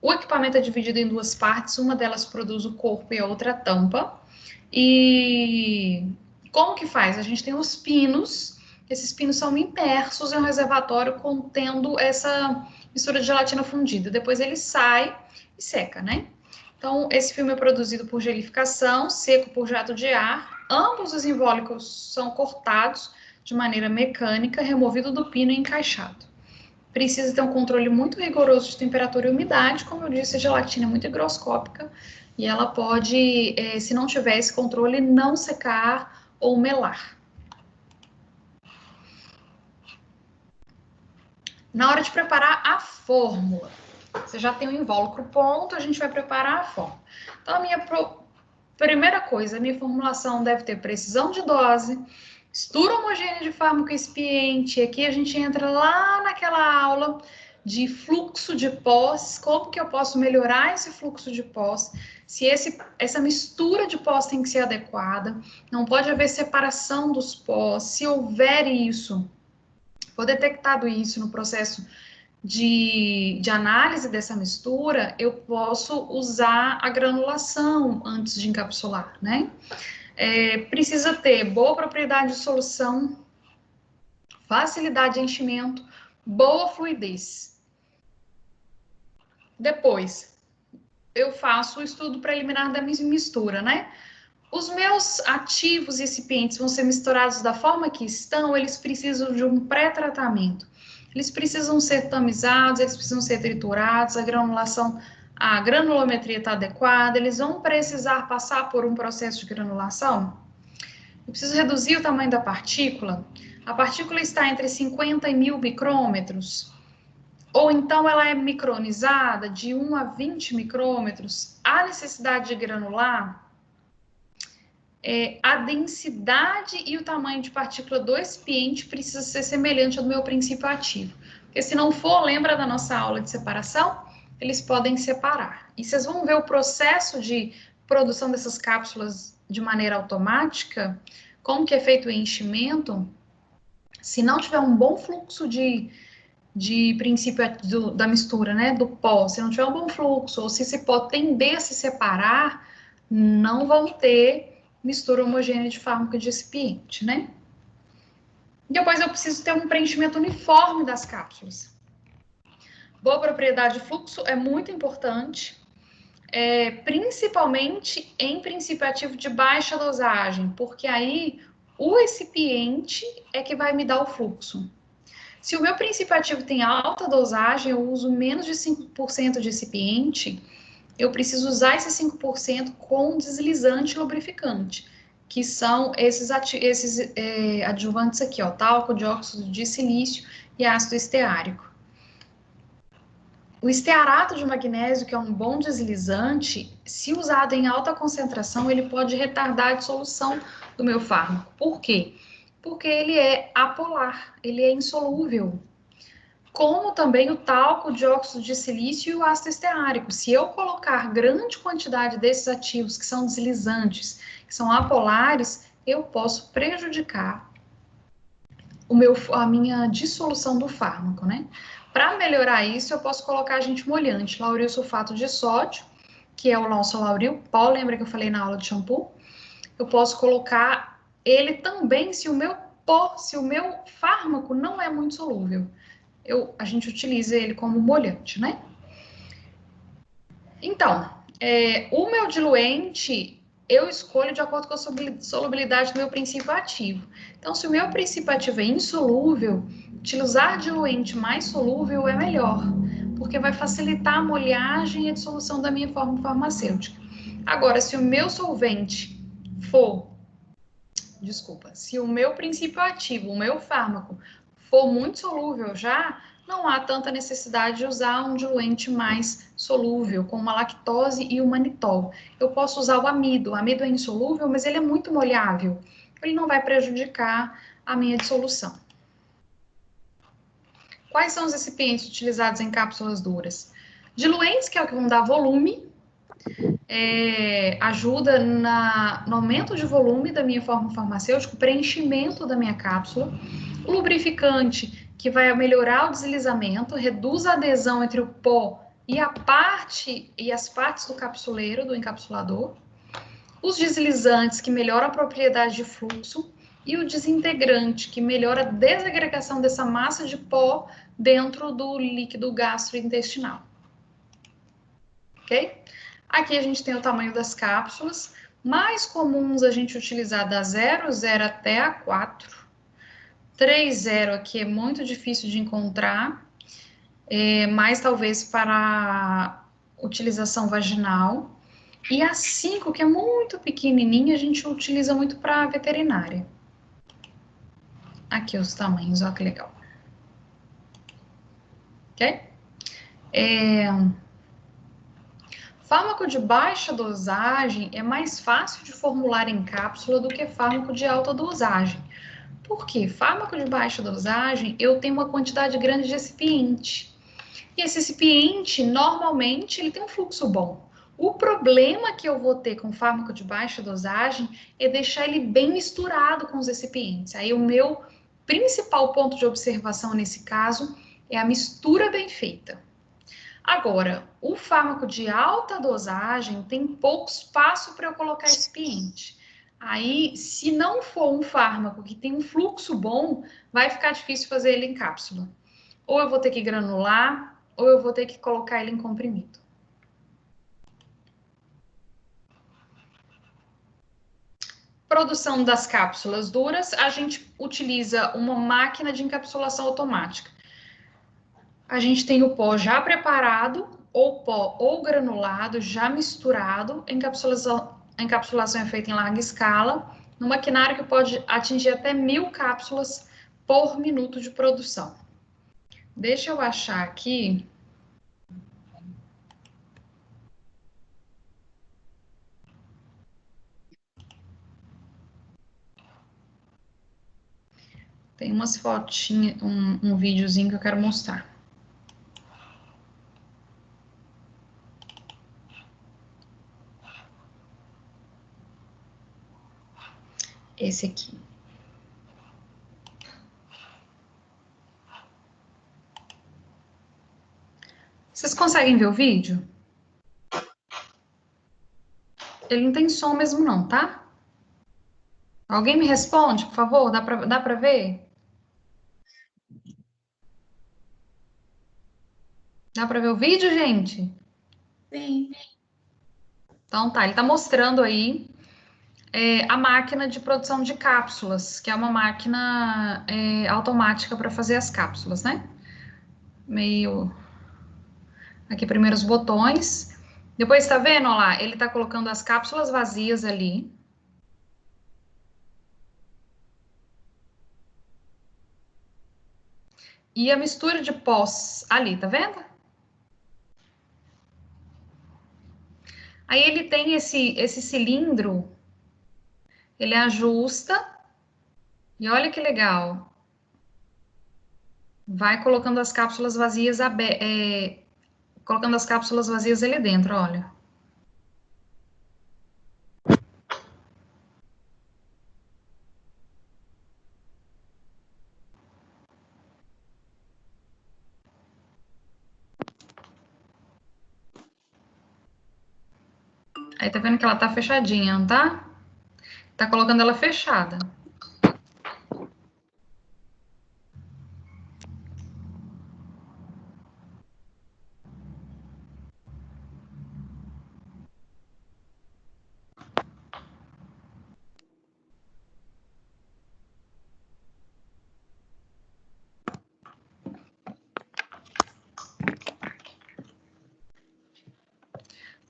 O equipamento é dividido em duas partes, uma delas produz o corpo e a outra a tampa. E como que faz? A gente tem os pinos, esses pinos são imersos em um reservatório contendo essa mistura de gelatina fundida. Depois ele sai e seca, né? Então, esse filme é produzido por gelificação, seco por jato de ar. Ambos os invólucros são cortados de maneira mecânica, removido do pino e encaixado. Precisa ter um controle muito rigoroso de temperatura e umidade. Como eu disse, a gelatina é muito higroscópica e ela pode, se não tiver esse controle, não secar ou melar. Na hora de preparar a fórmula, você já tem o invólucro pronto, a gente vai preparar a fórmula. Então, a minha primeira coisa, a minha formulação deve ter precisão de dose, mistura homogênea de fármaco expiente. Aqui a gente entra lá naquela aula de fluxo de pós, como que eu posso melhorar esse fluxo de pós, se essa mistura de pós tem que ser adequada, não pode haver separação dos pós. Se houver isso, for detectado isso no processo de análise dessa mistura, eu posso usar a granulação antes de encapsular, né? Precisa ter boa propriedade de solução, facilidade de enchimento, boa fluidez. Depois, eu faço o estudo preliminar da mistura, né? Os meus ativos e recipientes vão ser misturados da forma que estão, eles precisam de um pré-tratamento. Eles precisam ser tamizados, eles precisam ser triturados, a granulometria está adequada, eles vão precisar passar por um processo de granulação. Eu preciso reduzir o tamanho da partícula. A partícula está entre 50 e 1000 micrômetros, ou então ela é micronizada, de 1 a 20 micrômetros. Há necessidade de granular? A densidade e o tamanho de partícula do excipiente precisa ser semelhante ao do meu princípio ativo. Porque se não for, lembra da nossa aula de separação? Eles podem separar. E vocês vão ver o processo de produção dessas cápsulas de maneira automática, como que é feito o enchimento. Se não tiver um bom fluxo de princípio da mistura, né, do pó, se não tiver um bom fluxo, ou se esse pó tender a se separar, não vão ter mistura homogênea de fármaco de excipiente, né? Depois eu preciso ter um preenchimento uniforme das cápsulas. Boa propriedade de fluxo é muito importante, principalmente em princípio ativo de baixa dosagem, porque aí o excipiente é que vai me dar o fluxo. Se o meu princípio ativo tem alta dosagem, eu uso menos de 5% de recipiente, eu preciso usar esse 5% com deslizante lubrificante, que são esses adjuvantes aqui, ó, talco, dióxido de silício e ácido esteárico. O estearato de magnésio, que é um bom deslizante, se usado em alta concentração, ele pode retardar a dissolução do meu fármaco. Por quê? Porque ele é apolar, ele é insolúvel. Como também o talco, o dióxido de silício e o ácido esteárico. Se eu colocar grande quantidade desses ativos que são deslizantes, que são apolares, eu posso prejudicar a minha dissolução do fármaco, né? Para melhorar isso, eu posso colocar agente molhante, lauril sulfato de sódio, que é o nosso lauril pó, lembra que eu falei na aula de shampoo? Eu posso colocar ele também se o meu pó, se o meu fármaco não é muito solúvel. A gente utiliza ele como molhante, né? Então, o meu diluente, eu escolho de acordo com a solubilidade do meu princípio ativo. Então, se o meu princípio ativo é insolúvel, utilizar diluente mais solúvel é melhor, porque vai facilitar a molhagem e a dissolução da minha fórmula farmacêutica. Agora, se o meu solvente for, se o meu princípio ativo, o meu fármaco, for muito solúvel já, não há tanta necessidade de usar um diluente mais solúvel, como a lactose e o manitol. Eu posso usar o amido. O amido é insolúvel, mas ele é muito molhável. Ele não vai prejudicar a minha dissolução. Quais são os recipientes utilizados em cápsulas duras? Diluentes, que é o que vão dar volume, ajuda no aumento de volume da minha fórmula farmacêutica, preenchimento da minha cápsula. O lubrificante, que vai melhorar o deslizamento, reduz a adesão entre o pó e as partes do capsuleiro, do encapsulador. Os deslizantes, que melhoram a propriedade de fluxo. E o desintegrante, que melhora a desagregação dessa massa de pó dentro do líquido gastrointestinal. Ok? Aqui a gente tem o tamanho das cápsulas. Mais comuns a gente utilizar da 0,0 até a 4. 3,0 aqui é muito difícil de encontrar, mais talvez para utilização vaginal. E a 5, que é muito pequenininha, a gente utiliza muito para veterinária. Aqui os tamanhos, olha que legal. Ok? Fármaco de baixa dosagem é mais fácil de formular em cápsula do que fármaco de alta dosagem. Por quê? Fármaco de baixa dosagem, eu tenho uma quantidade grande de recipiente. E esse recipiente, normalmente, ele tem um fluxo bom. O problema que eu vou ter com fármaco de baixa dosagem é deixar ele bem misturado com os recipientes. Aí o meu principal ponto de observação nesse caso é a mistura bem feita. Agora, o fármaco de alta dosagem tem pouco espaço para eu colocar recipiente. Aí, se não for um fármaco que tem um fluxo bom, vai ficar difícil fazer ele em cápsula. Ou eu vou ter que granular, ou eu vou ter que colocar ele em comprimido. Produção das cápsulas duras, a gente utiliza uma máquina de encapsulação automática. A gente tem o pó já preparado, ou pó ou granulado, já misturado. A encapsulação é feita em larga escala, no maquinário que pode atingir até 1000 cápsulas por minuto de produção. Deixa eu achar aqui. Tem umas fotinhas, um videozinho que eu quero mostrar. Esse aqui. Vocês conseguem ver o vídeo? Ele não tem som mesmo não, tá? Alguém me responde, por favor? Dá pra ver? Dá pra ver o vídeo, gente? Sim. Então tá, ele tá mostrando aí a máquina de produção de cápsulas, que é uma máquina automática para fazer as cápsulas, né? Meio. Aqui, primeiro os botões. Depois, tá vendo? Olha lá, ele tá colocando as cápsulas vazias ali. E a mistura de pós ali, tá vendo? Aí ele tem esse cilindro, ele ajusta, e olha que legal. Vai colocando as cápsulas vazias, colocando as cápsulas vazias ali dentro, olha. Aí tá vendo que ela tá fechadinha, não tá? Tá colocando ela fechada.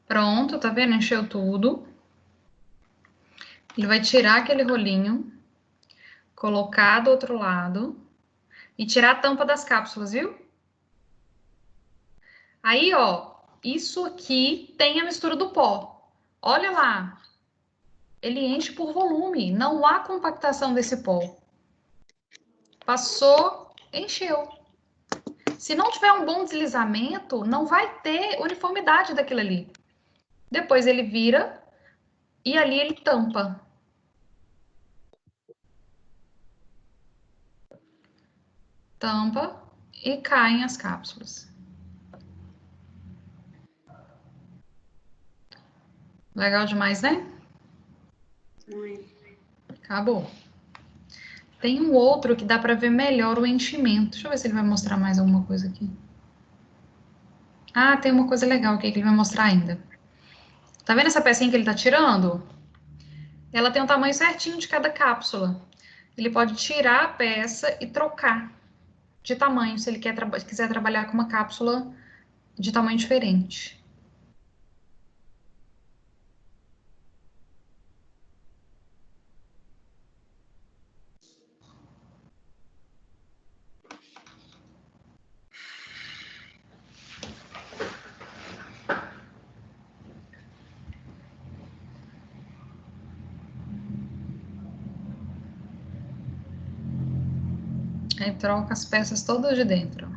Pronto, tá vendo? Encheu tudo. Ele vai tirar aquele rolinho, colocar do outro lado e tirar a tampa das cápsulas, viu? Aí, ó, isso aqui tem a mistura do pó. Olha lá, ele enche por volume, não há compactação desse pó. Passou, encheu. Se não tiver um bom deslizamento, não vai ter uniformidade daquilo ali. Depois ele vira e ali ele tampa. Tampa e caem as cápsulas. Legal demais, né? Muito. Acabou. Tem um outro que dá para ver melhor o enchimento. Deixa eu ver se ele vai mostrar mais alguma coisa aqui. Ah, tem uma coisa legal aqui que ele vai mostrar ainda. Tá vendo essa pecinha que ele tá tirando? Ela tem um tamanho certinho de cada cápsula. Ele pode tirar a peça e trocar de tamanho, se ele quiser trabalhar com uma cápsula de tamanho diferente. Aí troca as peças todas de dentro.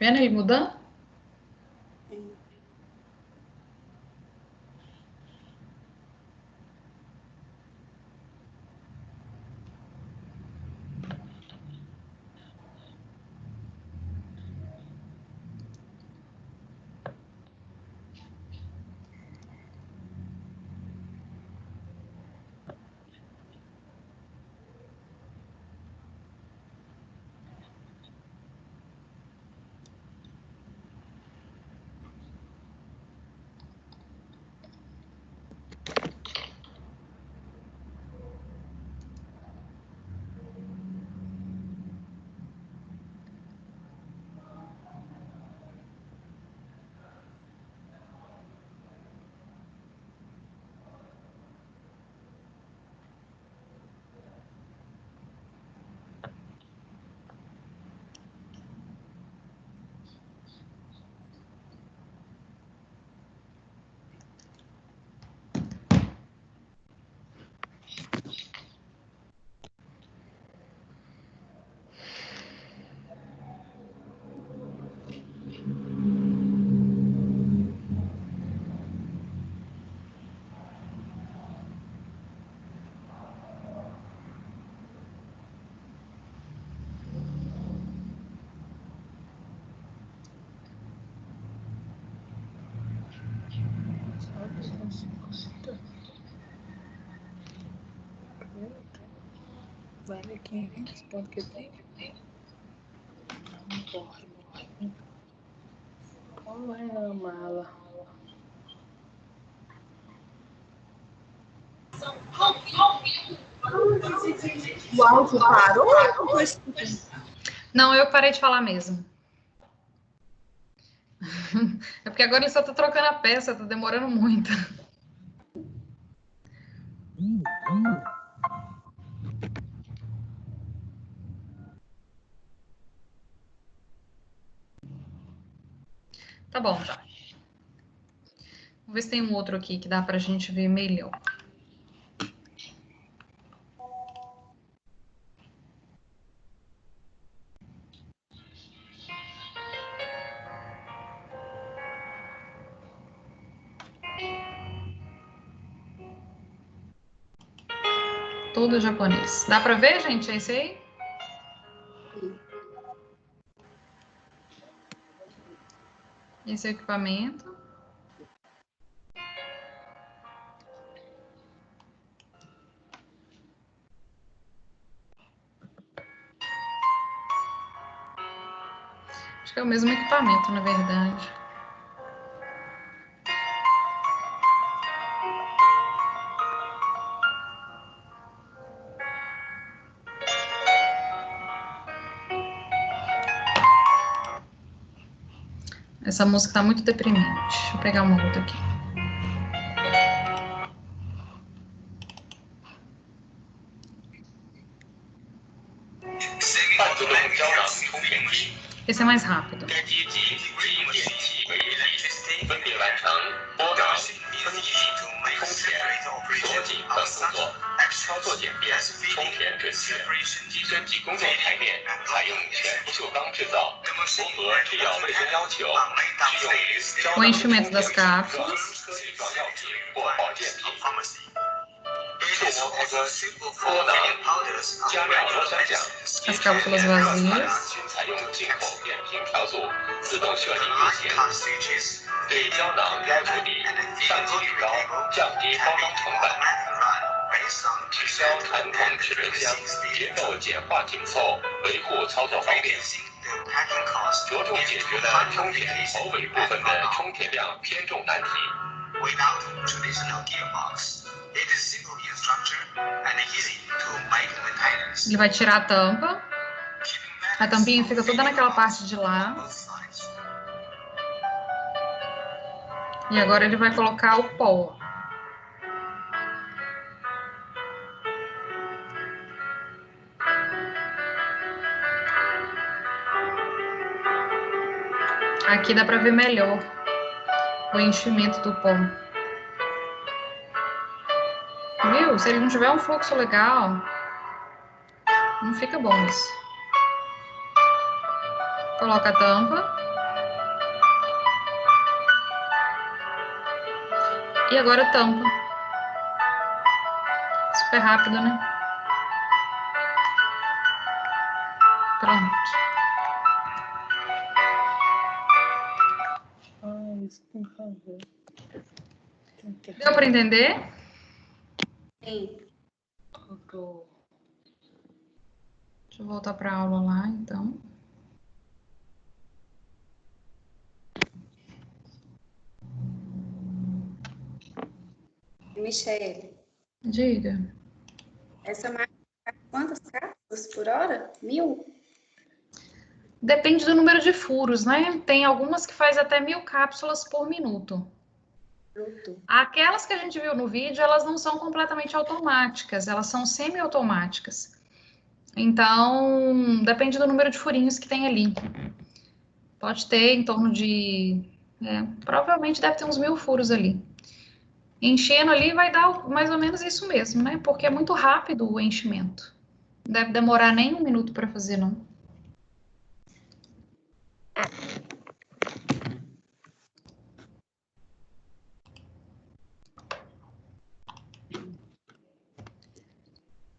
Vendo ele mudando? Sim. Vale aqui, esse ponto que tem. Não corre. Qual é a mala? O áudio parou? Não, eu parei de falar mesmo. É porque agora ele só tá trocando a peça, tá demorando muito. Tá bom, já. Vamos ver se tem um outro aqui que dá pra gente ver melhor. Todo japonês. Dá pra ver, gente? É esse aí? Esse é o equipamento. Acho que é o mesmo equipamento, na verdade. Essa música tá muito deprimente. Deixa eu pegar uma outra aqui. Esse é mais rápido. O enchimento das cápsulas. As cápsulas vazias. Ele vai tirar a tampa. A tampinha fica toda naquela parte de lá. E agora ele vai colocar o pó. Aqui dá para ver melhor o enchimento do pó. Viu? Se ele não tiver um fluxo legal, não fica bom isso. Coloca a tampa. E agora tampa. Super rápido, né? Pronto. Isso, por favor. Deu para entender? Sim. Deixa eu voltar para a aula lá, então. Michele, Diga. essa máquina faz quantas cápsulas por hora? 1000? Depende do número de furos, né? Tem algumas que faz até 1000 cápsulas por minuto. Aquelas que a gente viu no vídeo, elas não são completamente automáticas, elas são semi-automáticas. Então, depende do número de furinhos que tem ali. Pode ter em torno de... provavelmente deve ter uns 1000 furos ali. Enchendo ali vai dar mais ou menos isso mesmo, né? Porque é muito rápido o enchimento. Não deve demorar nem 1 minuto para fazer, não.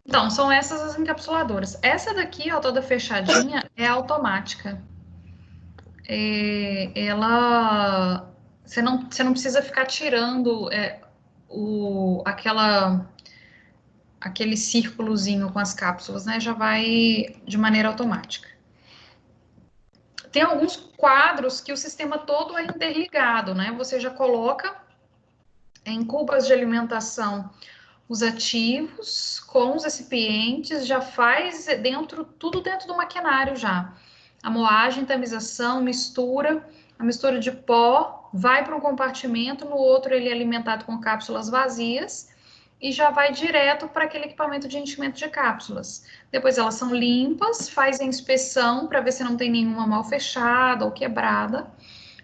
Então, são essas as encapsuladoras. Essa daqui, ó, toda fechadinha, é automática. Ela... Você não precisa ficar tirando aquela aquele círculozinho com as cápsulas, né? Já vai de maneira automática. Tem alguns quadros que o sistema todo é interligado, né? Você já coloca em cubas de alimentação os ativos com os recipientes, já faz tudo dentro do maquinário já. A moagem, tamização, mistura, a mistura de pó vai para um compartimento, no outro ele é alimentado com cápsulas vazias e já vai direto para aquele equipamento de enchimento de cápsulas. Depois elas são limpas, faz a inspeção para ver se não tem nenhuma mal fechada ou quebrada,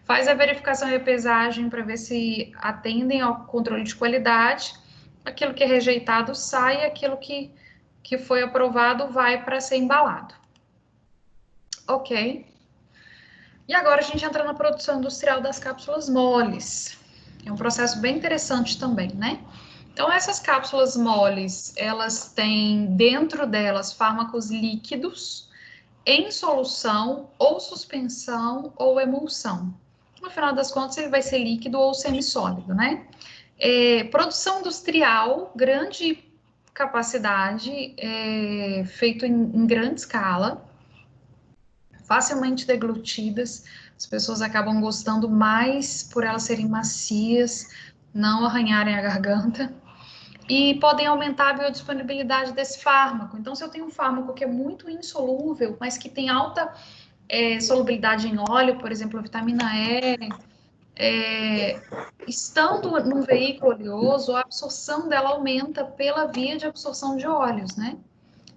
faz a verificação e a pesagem para ver se atendem ao controle de qualidade, aquilo que é rejeitado sai, aquilo que foi aprovado vai para ser embalado. Ok. E agora a gente entra na produção industrial das cápsulas moles. É um processo bem interessante também, né? Então, essas cápsulas moles, elas têm dentro delas fármacos líquidos em solução, ou suspensão, ou emulsão. No final das contas, ele vai ser líquido ou semissólido, né? Produção industrial, grande capacidade, feito em grande escala, facilmente deglutidas, as pessoas acabam gostando mais por elas serem macias, não arranharem a garganta, e podem aumentar a biodisponibilidade desse fármaco. Então, se eu tenho um fármaco que é muito insolúvel, mas que tem alta solubilidade em óleo, por exemplo, a vitamina E, estando num veículo oleoso, a absorção dela aumenta pela via de absorção de óleos, né?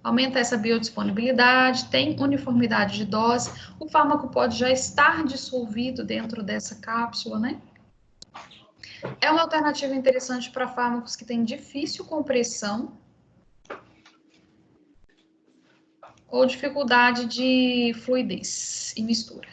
Aumenta essa biodisponibilidade, tem uniformidade de dose, o fármaco pode já estar dissolvido dentro dessa cápsula, né? É uma alternativa interessante para fármacos que têm difícil compressão ou dificuldade de fluidez e mistura.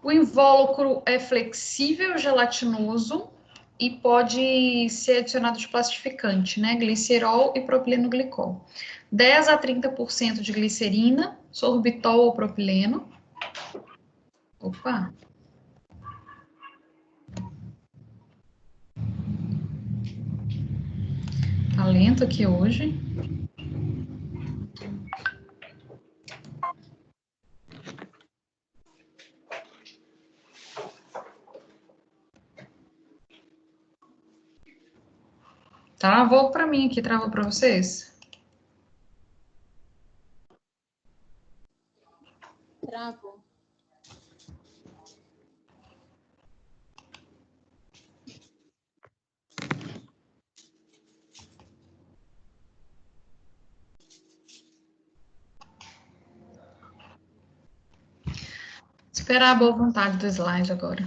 O invólucro é flexível, gelatinoso e pode ser adicionado de plastificante, né? Glicerol e propileno glicol. 10 a 30% de glicerina, sorbitol ou propileno. Opa! Tá lento aqui hoje. Travou para mim aqui, travou para vocês? Travou. Esperar a boa vontade do slide agora.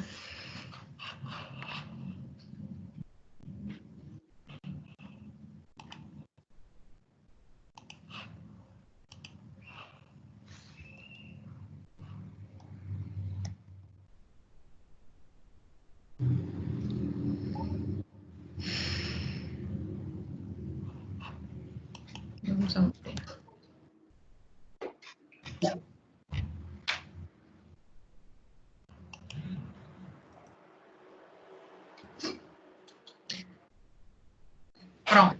Vamos ampliar. Pronto.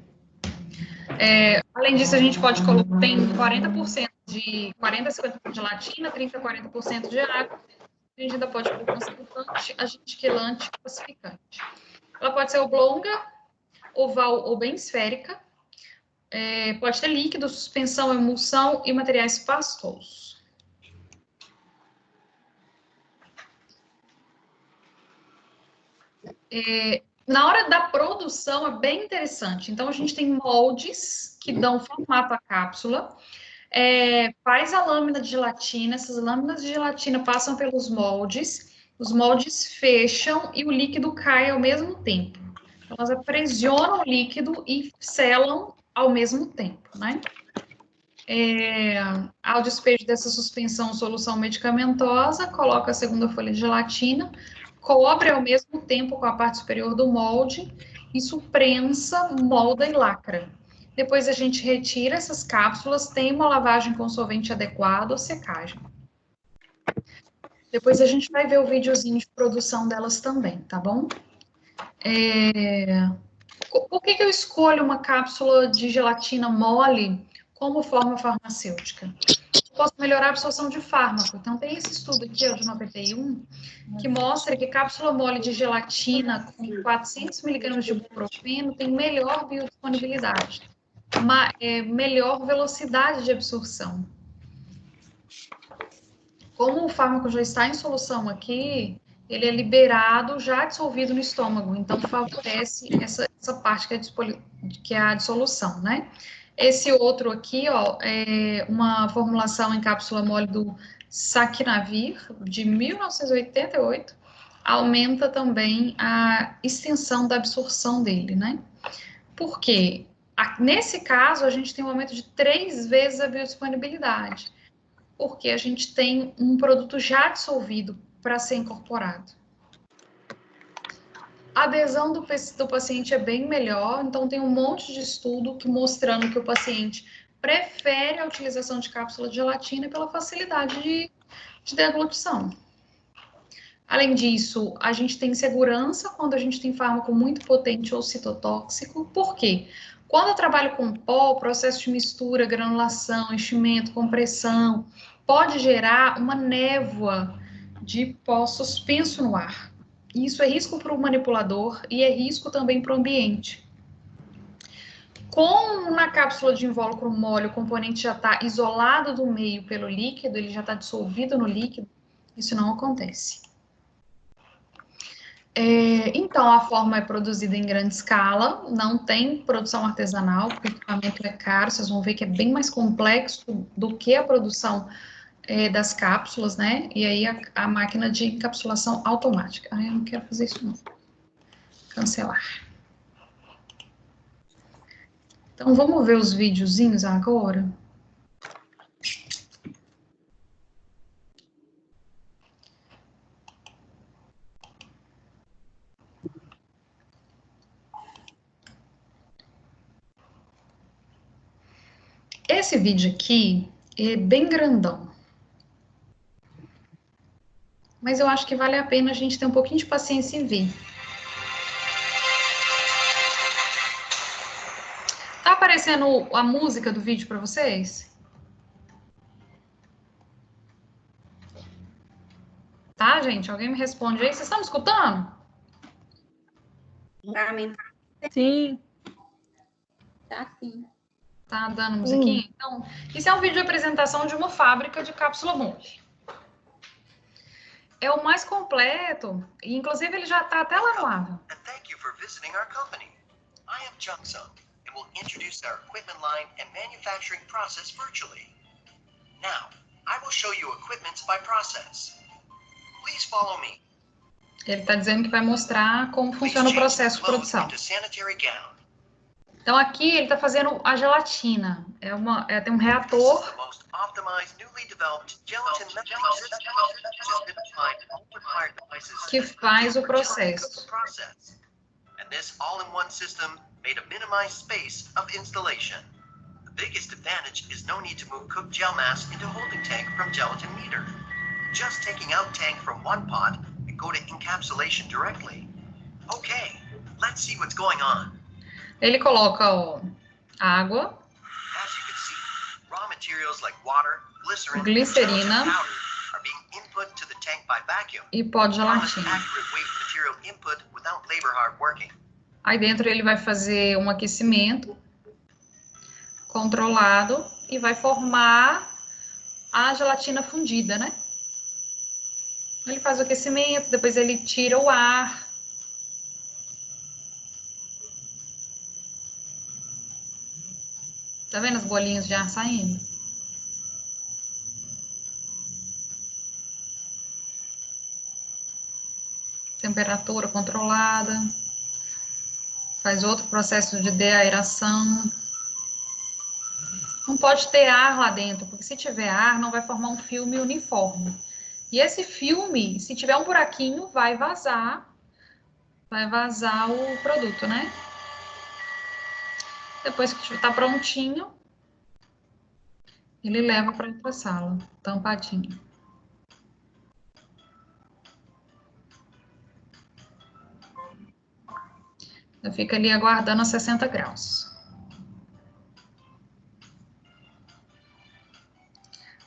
Além disso, a gente pode colocar, tem 40% de 40 a 50% de gelatina, 30 a 40% de água. A gente ainda pode pôr conservante, agente quelante e pacificante. Ela pode ser oblonga, oval ou bem esférica. Pode ter líquido, suspensão, emulsão e materiais pastosos. Na hora da produção é bem interessante. Então, a gente tem moldes que dão formato à cápsula. Faz a lâmina de gelatina, essas lâminas de gelatina passam pelos moldes, os moldes fecham e o líquido cai ao mesmo tempo. Então, elas aprisionam o líquido e selam ao mesmo tempo, né? Ao despejo dessa suspensão solução medicamentosa, coloca a segunda folha de gelatina, cobre ao mesmo tempo com a parte superior do molde, isso prensa, molda e lacra. Depois a gente retira essas cápsulas, tem uma lavagem com solvente adequado ou secagem. Depois a gente vai ver o videozinho de produção delas também, tá bom? Por que eu escolho uma cápsula de gelatina mole como forma farmacêutica? Eu posso melhorar a absorção de fármaco. Então, tem esse estudo aqui, ó, de 91, que mostra que cápsula mole de gelatina com 400 miligramas de ibuprofeno tem melhor biodisponibilidade, melhor velocidade de absorção. Como o fármaco já está em solução aqui, ele é liberado já dissolvido no estômago, então favorece essa parte que é a dissolução, né? Esse outro aqui, ó, é uma formulação em cápsula mole do Saquinavir, de 1988, aumenta também a extensão da absorção dele, né? Por quê? Nesse caso, a gente tem um aumento de 3 vezes a biodisponibilidade, porque a gente tem um produto já dissolvido para ser incorporado. A adesão do paciente é bem melhor, então tem um monte de estudo mostrando que o paciente prefere a utilização de cápsula de gelatina pela facilidade de deglutição. Além disso, a gente tem segurança quando a gente tem fármaco muito potente ou citotóxico. Por quê? Quando eu trabalho com pó, o processo de mistura, granulação, enchimento, compressão, pode gerar uma névoa de pó suspenso no ar. Isso é risco para o manipulador e é risco também para o ambiente. Como na cápsula de invólucro mole o componente já está isolado do meio pelo líquido, ele já está dissolvido no líquido, isso não acontece. Então, a forma é produzida em grande escala, não tem produção artesanal, porque o equipamento é caro, vocês vão ver que é bem mais complexo do que a produção das cápsulas, né? E aí a máquina de encapsulação automática. Eu não quero fazer isso não. Cancelar. Então, vamos ver os videozinhos agora? Esse vídeo aqui é bem grandão. Mas eu acho que vale a pena a gente ter um pouquinho de paciência e ver. Tá aparecendo a música do vídeo para vocês? Tá, gente? Alguém me responde aí. Vocês estão me escutando? Sim. Tá sim. Tá dando musiquinha? Então, isso é um vídeo de apresentação de uma fábrica de cápsula mole. É o mais completo, e inclusive ele já está até lá no ar. Thank you for visiting our company. I am Jung Sung and will introduce our equipment line and manufacturing process virtually. Now, I will show you equipment by process. Please follow me. Ele está dizendo que vai mostrar como funciona o processo de produção. Então aqui ele está fazendo a gelatina. Tem um reator que faz o processo. And this all-in-one system made a minimized space of installation. The biggest advantage is no need to move cooked gel mass into holding tank from gelatin meter. Just taking out tank from one pot and go to encapsulation directly. Okay, let's see what's going on. Ele coloca, ó, água, As you can see, raw materials like water, glycerin, glicerina and powder are being input to the tank by vacuum. e pó de Promise gelatina. accurate weight material input without labor hard working. Aí dentro ele vai fazer um aquecimento controlado e vai formar a gelatina fundida, né? Ele faz o aquecimento, depois ele tira o ar. Tá vendo as bolinhas de ar saindo? Temperatura controlada. Faz outro processo de deaeração. Não pode ter ar lá dentro, porque se tiver ar, não vai formar um filme uniforme. E esse filme, se tiver um buraquinho, vai vazar o produto, né? Depois que está prontinho, ele leva para outra sala, tampadinho. Fica ali aguardando a 60 graus.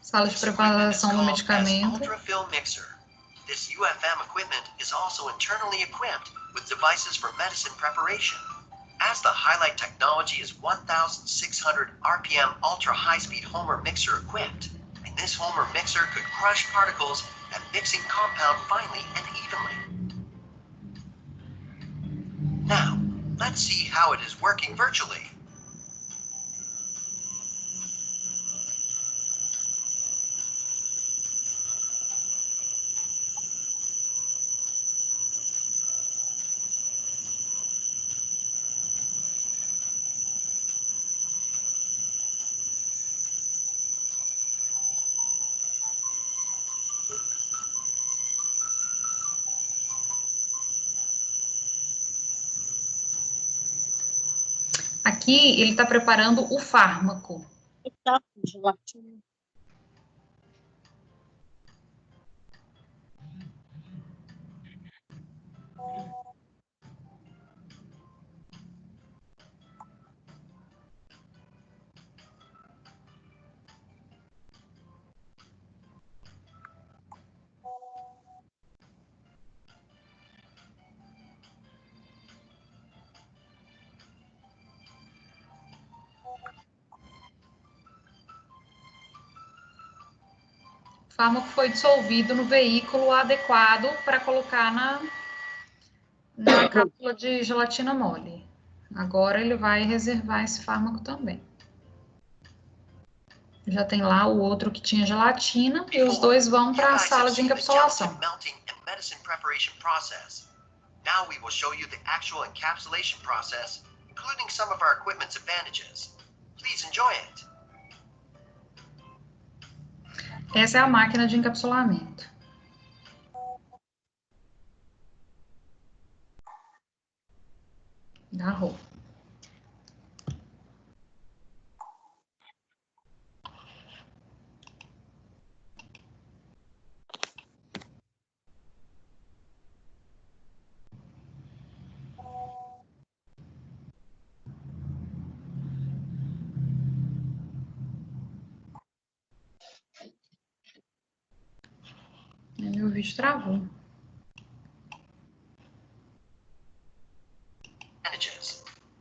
Sala de preparação do medicamento. Ultra-Fill Mixer. This UFM equipment is also internally equipped with devices for medicine preparation. As the Highlight technology is 1,600 RPM ultra high-speed Homer mixer equipped, and this Homer mixer could crush particles and mixing compound finely and evenly. Now, let's see how it is working virtually. Aqui ele está preparando o fármaco. O fármaco foi dissolvido no veículo adequado para colocar na cápsula de gelatina mole. Agora ele vai reservar esse fármaco também. Já tem lá o outro que tinha gelatina e os dois vão para a sala de encapsulação. Now we will show you the actual encapsulation process, including some of our equipment's advantages. Please enjoy it. Essa é a máquina de encapsulamento. Da Rô. Meu vídeo travou.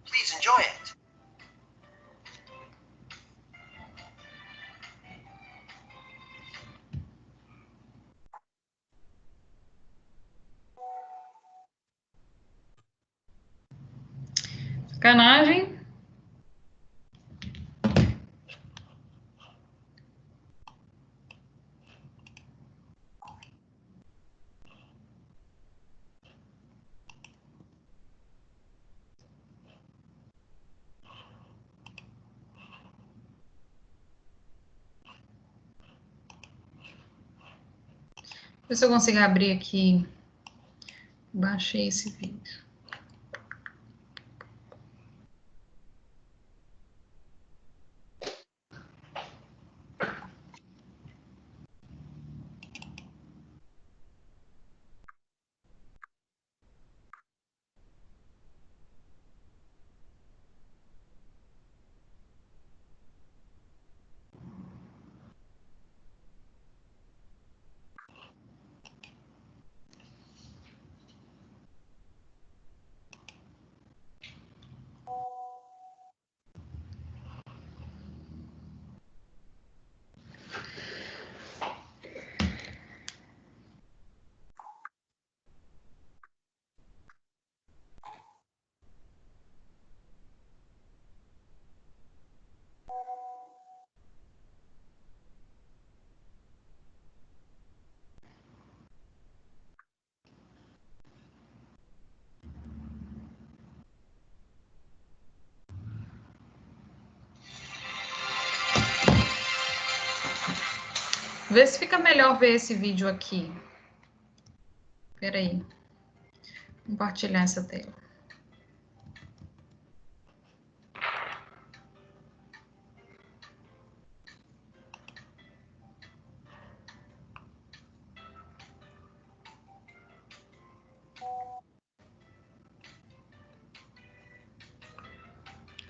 Please enjoy it. Sacanagem. Ver se eu consigo abrir aqui. Baixei esse vídeo. Vê se fica melhor ver esse vídeo aqui. Espera aí. Compartilhar essa tela.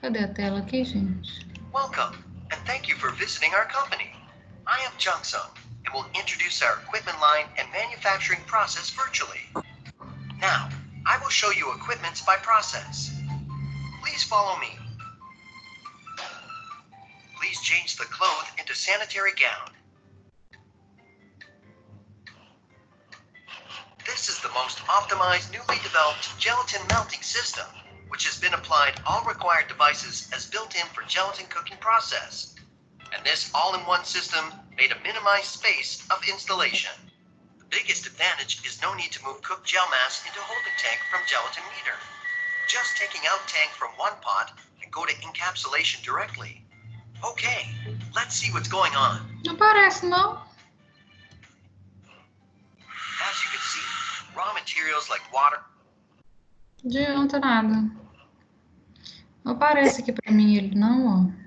Cadê a tela aqui, gente? Welcome, and thank you for visiting our company. I am Jung Sung, and will introduce our equipment line and manufacturing process virtually. Now, I will show you equipments by process. Please follow me. Please change the cloth into sanitary gown. This is the most optimized, newly developed gelatin melting system, which has been applied all required devices as built in for gelatin cooking process. And this all-in-one system made a minimized space of installation. The biggest advantage is no need to move cooked gel mass into holding tank from gelatin meter. Just taking out tank from one pot and go to encapsulation directly. Okay, let's see what's going on. Não parece, não? As you can see, raw materials like water. Não adianta nada. Não aparece aqui pra mim ele, não, ó.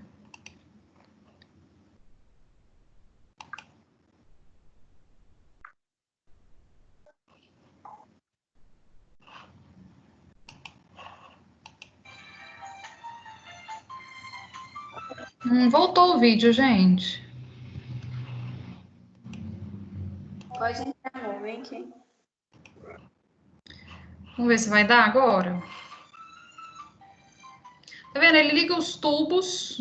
Voltou o vídeo, gente. Pode entrar, amor. Vem aqui. Vamos ver se vai dar agora. Tá vendo? Ele liga os tubos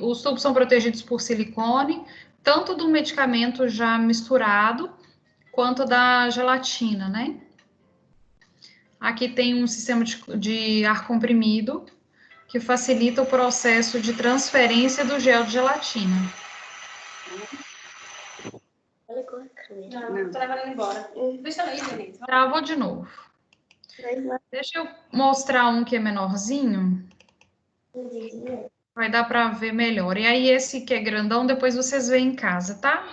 Os tubos são protegidos por silicone, tanto do medicamento já misturado, quanto da gelatina, né? Aqui tem um sistema de ar comprimido, que facilita o processo de transferência do gel de gelatina. Não, tô levando ele embora. Deixa eu ir, gente. Travou de novo. Deixa eu mostrar um que é menorzinho. Vai dar para ver melhor. E aí, esse que é grandão, depois vocês veem em casa, tá?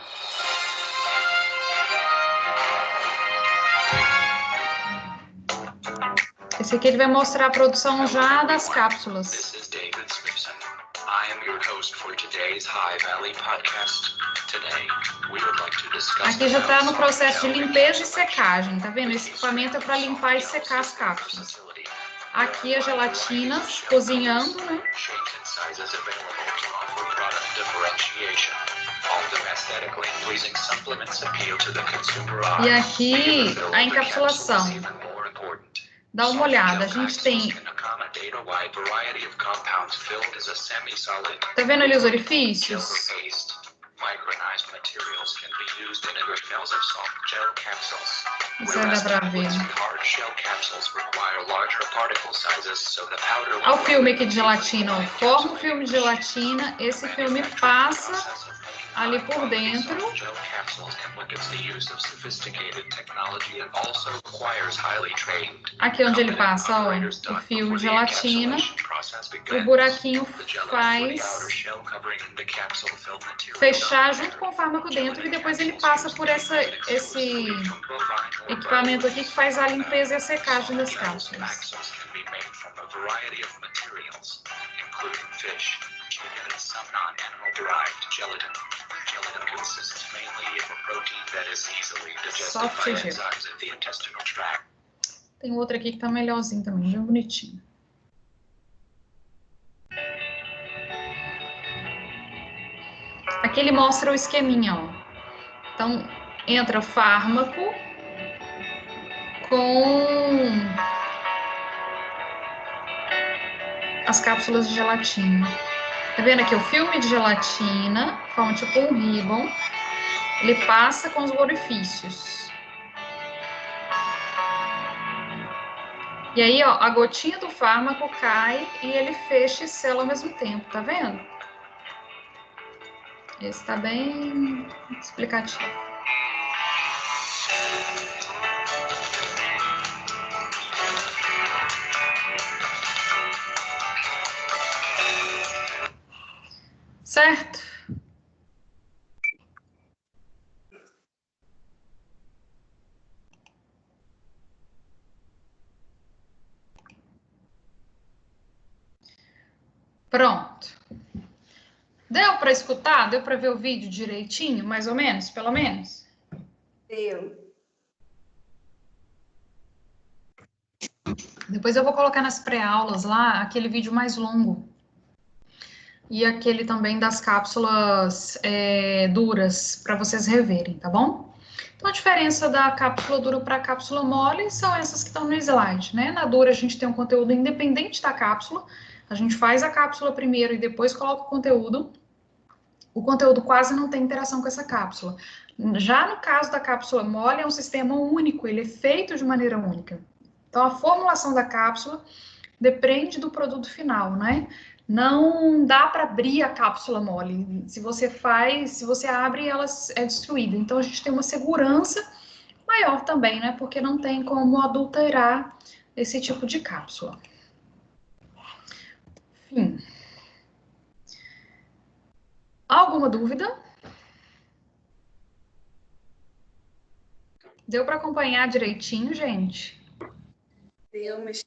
Esse aqui ele vai mostrar a produção já das cápsulas. This is David Smithson. I am your host for today's High Valley podcast. Today, we would like to discuss Aqui já está no processo de limpeza e secagem, tá vendo? Esse equipamento é para limpar e secar as cápsulas. Aqui a gelatina cozinhando, né? E aqui a encapsulação. Dá uma olhada, a gente tem... Tá vendo ali os orifícios? Isso aí dá pra ver. Olha o filme aqui de gelatina, ó. Forma o filme de gelatina, esse filme passa ali por dentro. Aqui onde ele passa, ó, o fio de gelatina, o buraquinho faz fechar junto com o fármaco dentro e depois ele passa por esse equipamento aqui que faz a limpeza e a secagem das cápsulas. Soft gel. Tem outro aqui que tá melhorzinho também, bem bonitinho. Aqui ele mostra o esqueminha, ó. Então, entra o fármaco com as cápsulas de gelatina. Tá vendo aqui o filme de gelatina, forma tipo um ribbon. Ele passa com os orifícios. E aí, ó, a gotinha do fármaco cai e ele fecha e sela ao mesmo tempo, tá vendo? Esse tá bem explicativo. Certo? Pronto. Deu para escutar? Deu para ver o vídeo direitinho, mais ou menos, pelo menos? Deu. Depois eu vou colocar nas pré-aulas lá aquele vídeo mais longo. E aquele também das cápsulas duras, para vocês reverem, tá bom? Então, a diferença da cápsula dura para a cápsula mole são essas que estão no slide, né? Na dura, a gente tem um conteúdo independente da cápsula. A gente faz a cápsula primeiro e depois coloca o conteúdo. O conteúdo quase não tem interação com essa cápsula. Já no caso da cápsula mole, é um sistema único, ele é feito de maneira única. Então, a formulação da cápsula depende do produto final, né? Não dá para abrir a cápsula mole. Se você abre, ela é destruída. Então, a gente tem uma segurança maior também, né? Porque não tem como adulterar esse tipo de cápsula. Enfim. Alguma dúvida? Deu para acompanhar direitinho, gente? Deu, mas